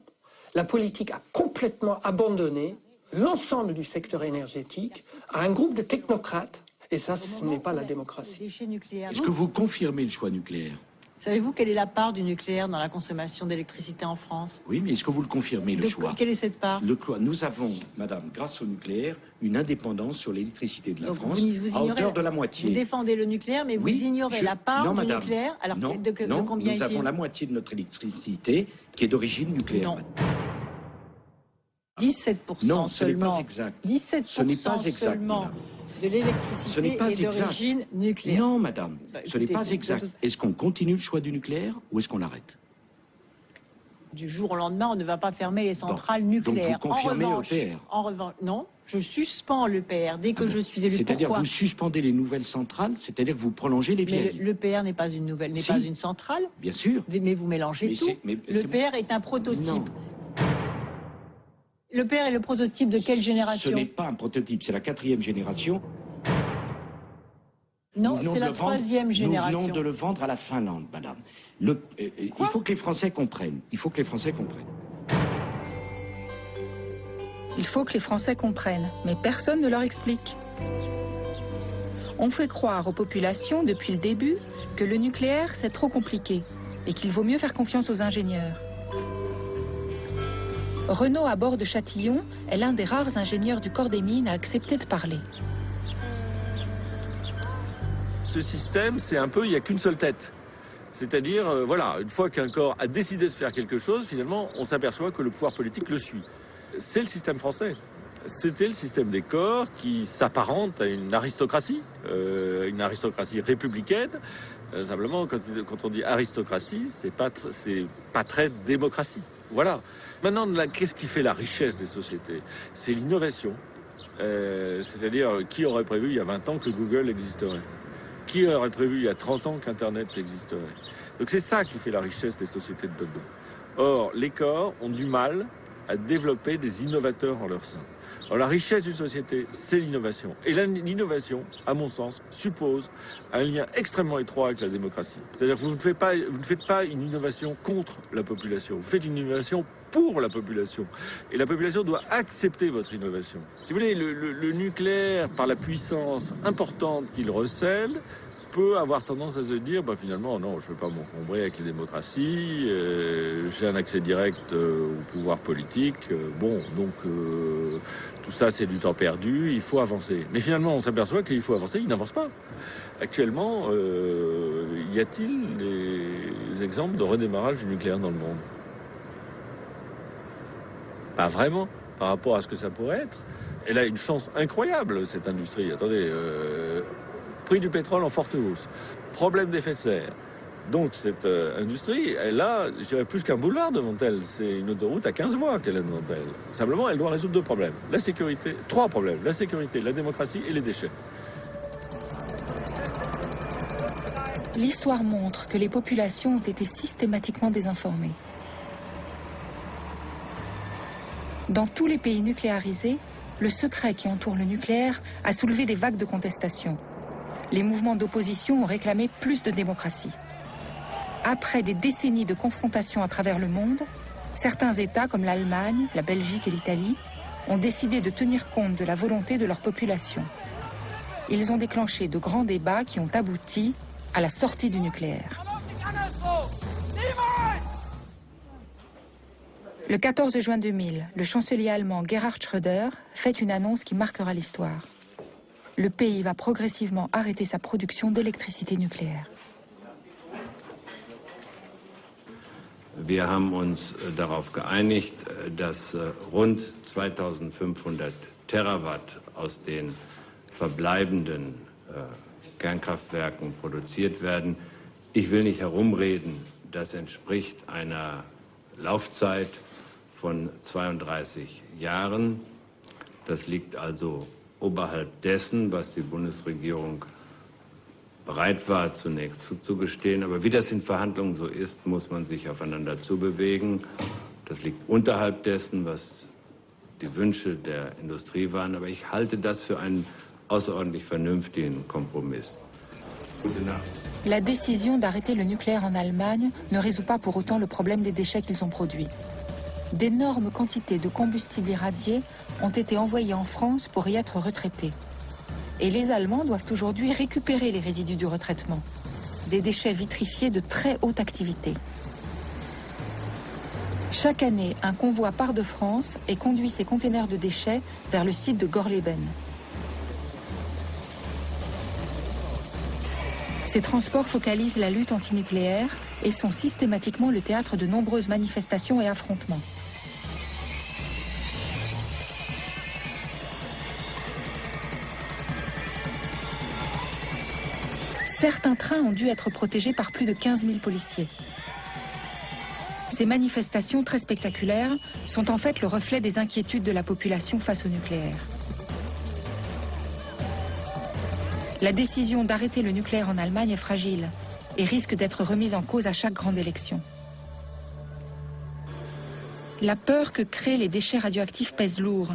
la politique a complètement abandonné l'ensemble du secteur énergétique à un groupe de technocrates, et ça, ce n'est pas la démocratie. Est-ce que vous confirmez le choix nucléaire? Savez-vous quelle est la part du nucléaire dans la consommation d'électricité en France? Oui, mais est-ce que vous le confirmez, le choix? Quelle est cette part? Nous avons, madame, grâce au nucléaire, une indépendance sur l'électricité de la Donc France vous à hauteur de la moitié. Vous défendez le nucléaire, mais vous ignorez la part du nucléaire. Alors non, de combien nous avons la moitié de notre électricité qui est d'origine nucléaire. Non. 17% non, ce n'est seulement. pas exact. 17% ce n'est pas exact, seulement madame. de l'électricité est d'origine nucléaire. Non, madame, ce n'est pas exact. Est-ce qu'on continue le choix du nucléaire ou est-ce qu'on l'arrête? Du jour au lendemain, on ne va pas fermer les centrales nucléaires. Donc vous confirmez EPR? En revanche, non, je suspends l'EPR dès que je suis élu. C'est-à-dire vous suspendez les nouvelles centrales, c'est-à-dire que vous prolongez les vieilles. L'EPR n'est pas une nouvelle, n'est pas une centrale. Bien sûr. Mais vous mélangez tout. L'EPR est un prototype. Non. L'EPR est le prototype de quelle génération? Ce n'est pas un prototype, c'est la 4e génération. Non, c'est la 3e génération. Nous venons de le vendre à la Finlande, madame. Il faut que les Français comprennent. Il faut que les Français comprennent. Il faut que les Français comprennent, mais personne ne leur explique. On fait croire aux populations depuis le début que le nucléaire, c'est trop compliqué et qu'il vaut mieux faire confiance aux ingénieurs. Renaud, à bord de Châtillon, est l'un des rares ingénieurs du corps des mines à accepter de parler. Ce système, c'est un peu, il n'y a qu'une seule tête. C'est-à-dire, voilà, une fois qu'un corps a décidé de faire quelque chose, finalement, on s'aperçoit que le pouvoir politique le suit. C'est le système français. C'était le système des corps qui s'apparente à une aristocratie républicaine. Simplement, quand on dit aristocratie, c'est pas très démocratie. Voilà. Maintenant, qu'est-ce qui fait la richesse des sociétés? C'est l'innovation. C'est-à-dire, qui aurait prévu il y a 20 ans que Google existerait? Qui aurait prévu il y a 30 ans qu'Internet existerait? Donc c'est ça qui fait la richesse des sociétés de demain. Or, les corps ont du mal à développer des innovateurs en leur sein. Alors la richesse d'une société, c'est l'innovation. Et l'innovation, à mon sens, suppose un lien extrêmement étroit avec la démocratie. C'est-à-dire que vous ne faites pas une innovation contre la population, vous faites une innovation pour la population. Et la population doit accepter votre innovation. Si vous voulez, le nucléaire, par la puissance importante qu'il recèle, peut avoir tendance à se dire, bah, finalement, non, je ne veux pas m'encombrer avec les démocraties, j'ai un accès direct au pouvoir politique, tout ça c'est du temps perdu, il faut avancer. Mais finalement, on s'aperçoit qu'il faut avancer, il n'avance pas. Actuellement, y a-t-il des exemples de redémarrage du nucléaire dans le monde? Pas vraiment, par rapport à ce que ça pourrait être. Elle a une chance incroyable, cette industrie. Attendez, prix du pétrole en forte hausse, problème d'effet de serre. Donc cette industrie, elle a, je dirais, plus qu'un boulevard devant elle. C'est une autoroute à 15 voies qu'elle a devant elle. Simplement, elle doit résoudre trois problèmes. La sécurité, la démocratie et les déchets. L'histoire montre que les populations ont été systématiquement désinformées. Dans tous les pays nucléarisés, le secret qui entoure le nucléaire a soulevé des vagues de contestation. Les mouvements d'opposition ont réclamé plus de démocratie. Après des décennies de confrontation à travers le monde, certains États comme l'Allemagne, la Belgique et l'Italie ont décidé de tenir compte de la volonté de leur population. Ils ont déclenché de grands débats qui ont abouti à la sortie du nucléaire. Le 14 juin 2000, le chancelier allemand Gerhard Schröder fait une annonce qui marquera l'histoire. Le pays va progressivement arrêter sa production d'électricité nucléaire. Wir haben uns darauf geeinigt, dass rund 2500 Terawatt aus den verbleibenden Kernkraftwerken produziert werden. Ich will nicht herumreden, das entspricht einer Laufzeit von 32 Jahren. Das liegt also oberhalb dessen, was die Bundesregierung bereit war, zunächst zuzugestehen. Aber wie das in Verhandlungen so ist, muss man sich aufeinander zubewegen. Das liegt unterhalb dessen, was die Wünsche der Industrie waren. Aber ich halte das für einen außerordentlich vernünftigen Kompromiss. Gute Nacht. La décision d'arrêter le nucléaire en Allemagne ne résout pas pour autant le problème des déchets qu'ils ont produits. D'énormes quantités de combustible irradié ont été envoyées en France pour y être retraités. Et les Allemands doivent aujourd'hui récupérer les résidus du retraitement, des déchets vitrifiés de très haute activité. Chaque année, un convoi part de France et conduit ces containers de déchets vers le site de Gorleben. Ces transports focalisent la lutte antinucléaire et sont systématiquement le théâtre de nombreuses manifestations et affrontements. Certains trains ont dû être protégés par plus de 15 000 policiers. Ces manifestations très spectaculaires sont en fait le reflet des inquiétudes de la population face au nucléaire. La décision d'arrêter le nucléaire en Allemagne est fragile et risque d'être remise en cause à chaque grande élection. La peur que créent les déchets radioactifs pèse lourd.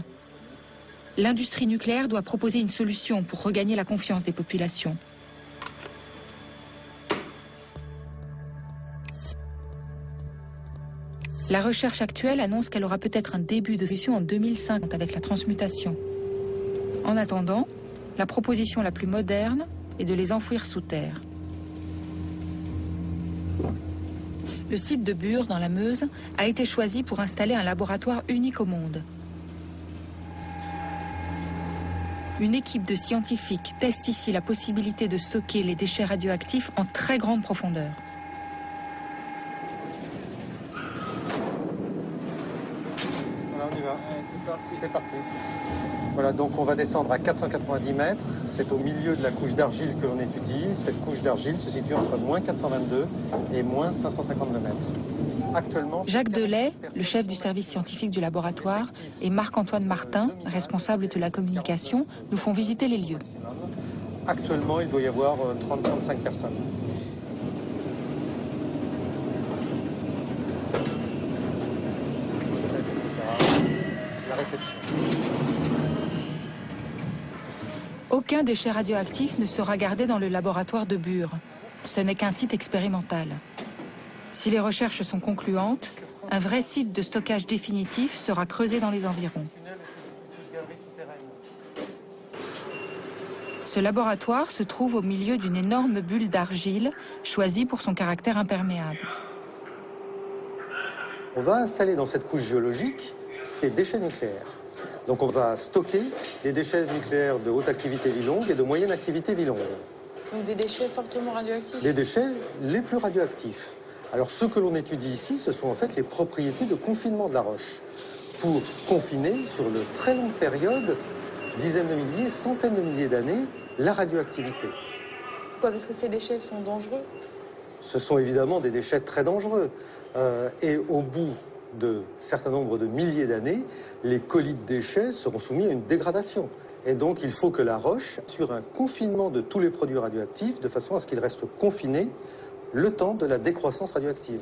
L'industrie nucléaire doit proposer une solution pour regagner la confiance des populations. La recherche actuelle annonce qu'elle aura peut-être un début de solution en 2050 avec la transmutation. En attendant, la proposition la plus moderne est de les enfouir sous terre. Le site de Bure, dans la Meuse, a été choisi pour installer un laboratoire unique au monde. Une équipe de scientifiques teste ici la possibilité de stocker les déchets radioactifs en très grande profondeur. Voilà, on y va. C'est parti. Voilà, donc on va descendre à 490 mètres. C'est au milieu de la couche d'argile que l'on étudie. Cette couche d'argile se situe entre moins 422 et moins 552 mètres. Actuellement, Jacques Delay, le chef du service scientifique du laboratoire, et Marc-Antoine Martin, responsable de la communication, nous font visiter les lieux. Actuellement, il doit y avoir 30-35 personnes. Aucun déchet radioactif ne sera gardé dans le laboratoire de Bure. Ce n'est qu'un site expérimental. Si les recherches sont concluantes, un vrai site de stockage définitif sera creusé dans les environs. Ce laboratoire se trouve au milieu d'une énorme bulle d'argile, choisie pour son caractère imperméable. On va installer dans cette couche géologique les déchets nucléaires. Donc on va stocker les déchets nucléaires de haute activité vie longue et de moyenne activité vie longue. Donc des déchets fortement radioactifs? Les déchets les plus radioactifs. Alors ce que l'on étudie ici, ce sont en fait les propriétés de confinement de la roche, pour confiner sur de très longues périodes, dizaines de milliers, centaines de milliers d'années, la radioactivité. Pourquoi? Parce que ces déchets sont dangereux? Ce sont évidemment des déchets très dangereux. Et au bout de certain nombre de milliers d'années, les colis de déchets seront soumis à une dégradation. Et donc il faut que la roche assure un confinement de tous les produits radioactifs de façon à ce qu'ils restent confinés le temps de la décroissance radioactive.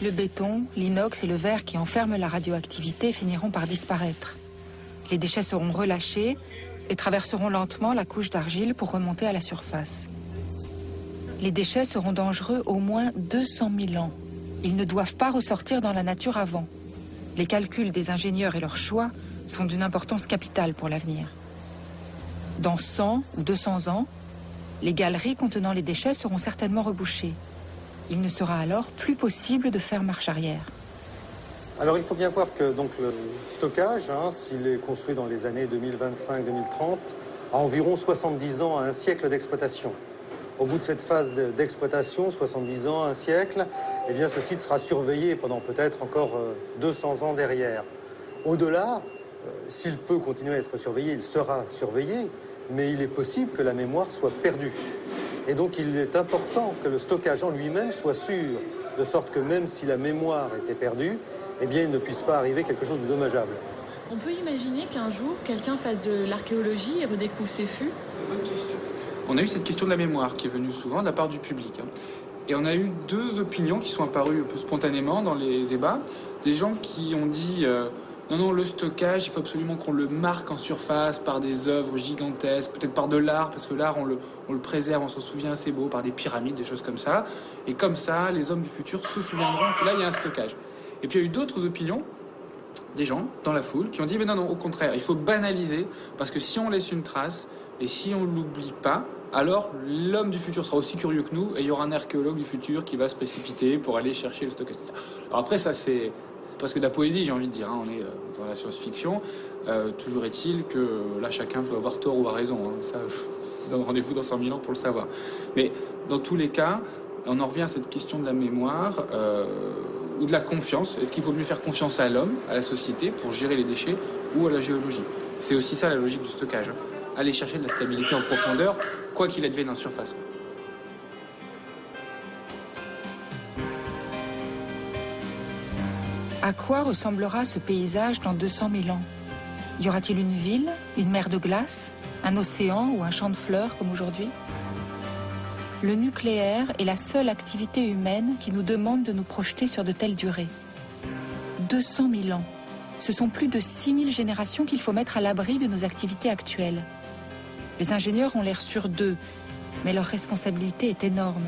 Le béton, l'inox et le verre qui enferment la radioactivité finiront par disparaître. Les déchets seront relâchés et traverseront lentement la couche d'argile pour remonter à la surface. Les déchets seront dangereux au moins 200 000 ans. Ils ne doivent pas ressortir dans la nature avant. Les calculs des ingénieurs et leurs choix sont d'une importance capitale pour l'avenir. Dans 100 ou 200 ans, les galeries contenant les déchets seront certainement rebouchées. Il ne sera alors plus possible de faire marche arrière. Alors il faut bien voir que donc, le stockage, s'il est construit dans les années 2025-2030, a environ 70 ans à un siècle d'exploitation. Au bout de cette phase d'exploitation, 70 ans, un siècle, eh bien ce site sera surveillé pendant peut-être encore 200 ans derrière. Au-delà, s'il peut continuer à être surveillé, il sera surveillé, mais il est possible que la mémoire soit perdue. Et donc il est important que le stockage en lui-même soit sûr, de sorte que même si la mémoire était perdue, eh bien il ne puisse pas arriver quelque chose de dommageable. On peut imaginer qu'un jour, quelqu'un fasse de l'archéologie et redécouvre ces fûts? C'est une bonne question. On a eu cette question de la mémoire qui est venue souvent de la part du public. Et on a eu deux opinions qui sont apparues un peu spontanément dans les débats. Des gens qui ont dit non, non, le stockage, il faut absolument qu'on le marque en surface par des œuvres gigantesques, peut-être par de l'art, parce que l'art, on le préserve, on s'en souvient, c'est beau, par des pyramides, des choses comme ça. Et comme ça, les hommes du futur se souviendront que là, il y a un stockage. Et puis il y a eu d'autres opinions, des gens dans la foule, qui ont dit mais non, non, au contraire, il faut banaliser, parce que si on laisse une trace, et si on ne l'oublie pas, alors l'homme du futur sera aussi curieux que nous et il y aura un archéologue du futur qui va se précipiter pour aller chercher le stockage. Alors après, ça c'est presque de la poésie, j'ai envie de dire. On est dans la science-fiction. Toujours est-il que là, chacun peut avoir tort ou a raison. Ça, je donne rendez-vous dans 100 000 ans pour le savoir. Mais dans tous les cas, on en revient à cette question de la mémoire ou de la confiance. Est-ce qu'il vaut mieux faire confiance à l'homme, à la société, pour gérer les déchets ou à la géologie? C'est aussi ça la logique du stockage. Aller chercher de la stabilité en profondeur, quoi qu'il advienne en surface. À quoi ressemblera ce paysage dans 200 000 ans? Y aura-t-il une ville, une mer de glace, un océan ou un champ de fleurs comme aujourd'hui? Le nucléaire est la seule activité humaine qui nous demande de nous projeter sur de telles durées. 200 000 ans. Ce sont plus de 6 000 générations qu'il faut mettre à l'abri de nos activités actuelles. Les ingénieurs ont l'air sûrs d'eux, mais leur responsabilité est énorme.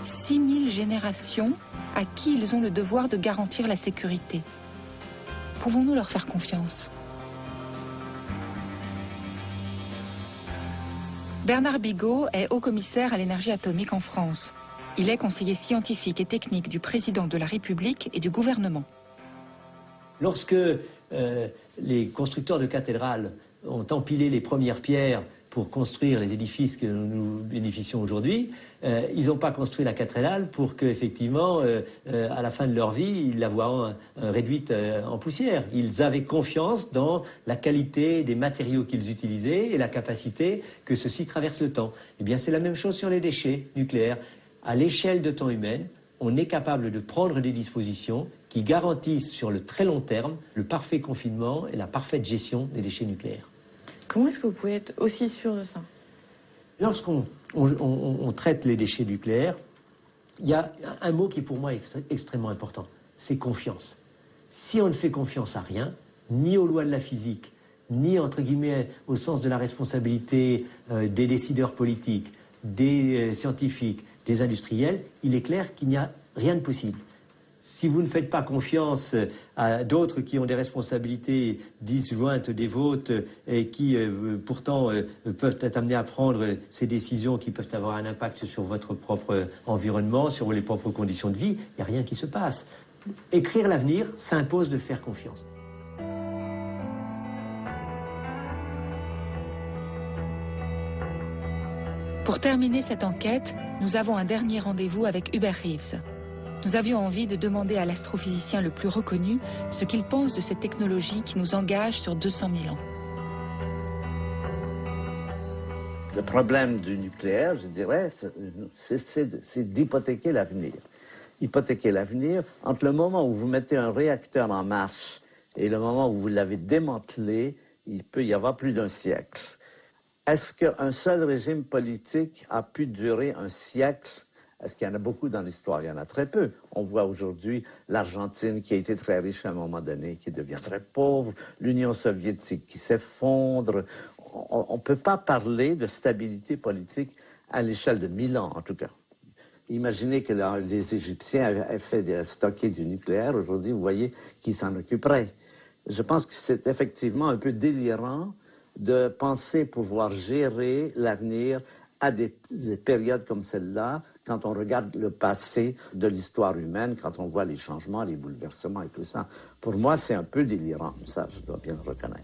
6 000 générations à qui ils ont le devoir de garantir la sécurité. Pouvons-nous leur faire confiance? Bernard Bigot est haut-commissaire à l'énergie atomique en France. Il est conseiller scientifique et technique du président de la République et du gouvernement. Lorsque les constructeurs de cathédrales ont empilé les premières pierres pour construire les édifices que nous bénéficions aujourd'hui, ils n'ont pas construit la cathédrale pour qu'effectivement, à la fin de leur vie, ils la voient réduite en poussière. Ils avaient confiance dans la qualité des matériaux qu'ils utilisaient et la capacité que ceux-ci traversent le temps. Eh bien, c'est la même chose sur les déchets nucléaires. À l'échelle de temps humaine, on est capable de prendre des dispositions qui garantissent sur le très long terme le parfait confinement et la parfaite gestion des déchets nucléaires. Comment est-ce que vous pouvez être aussi sûr de ça? Lorsqu'on traite les déchets nucléaires, il y a un mot qui pour moi est extrêmement important, c'est confiance. Si on ne fait confiance à rien, ni aux lois de la physique, ni, entre guillemets, au sens de la responsabilité des décideurs politiques, des scientifiques, des industriels, il est clair qu'il n'y a rien de possible. Si vous ne faites pas confiance à d'autres qui ont des responsabilités disjointes des vôtres et qui pourtant peuvent être amenés à prendre ces décisions qui peuvent avoir un impact sur votre propre environnement, sur les propres conditions de vie, il n'y a rien qui se passe. Écrire l'avenir s'impose de faire confiance. Pour terminer cette enquête, nous avons un dernier rendez-vous avec Hubert Reeves. Nous avions envie de demander à l'astrophysicien le plus reconnu ce qu'il pense de cette technologie qui nous engage sur 200 000 ans. Le problème du nucléaire, je dirais, c'est d'hypothéquer l'avenir. Hypothéquer l'avenir entre le moment où vous mettez un réacteur en marche et le moment où vous l'avez démantelé, il peut y avoir plus d'un siècle. Est-ce qu'un seul régime politique a pu durer un siècle? Est-ce qu'il y en a beaucoup dans l'histoire? Il y en a très peu. On voit aujourd'hui l'Argentine qui a été très riche à un moment donné, qui devient très pauvre, l'Union soviétique qui s'effondre. On ne peut pas parler de stabilité politique à l'échelle de 1000 ans, en tout cas. Imaginez que les Égyptiens avaient fait stocker du nucléaire. Aujourd'hui, vous voyez qui s'en occuperait. Je pense que c'est effectivement un peu délirant de penser pouvoir gérer l'avenir à des périodes comme celle-là, quand on regarde le passé de l'histoire humaine, quand on voit les changements, les bouleversements et tout ça. Pour moi, c'est un peu délirant, ça, je dois bien le reconnaître.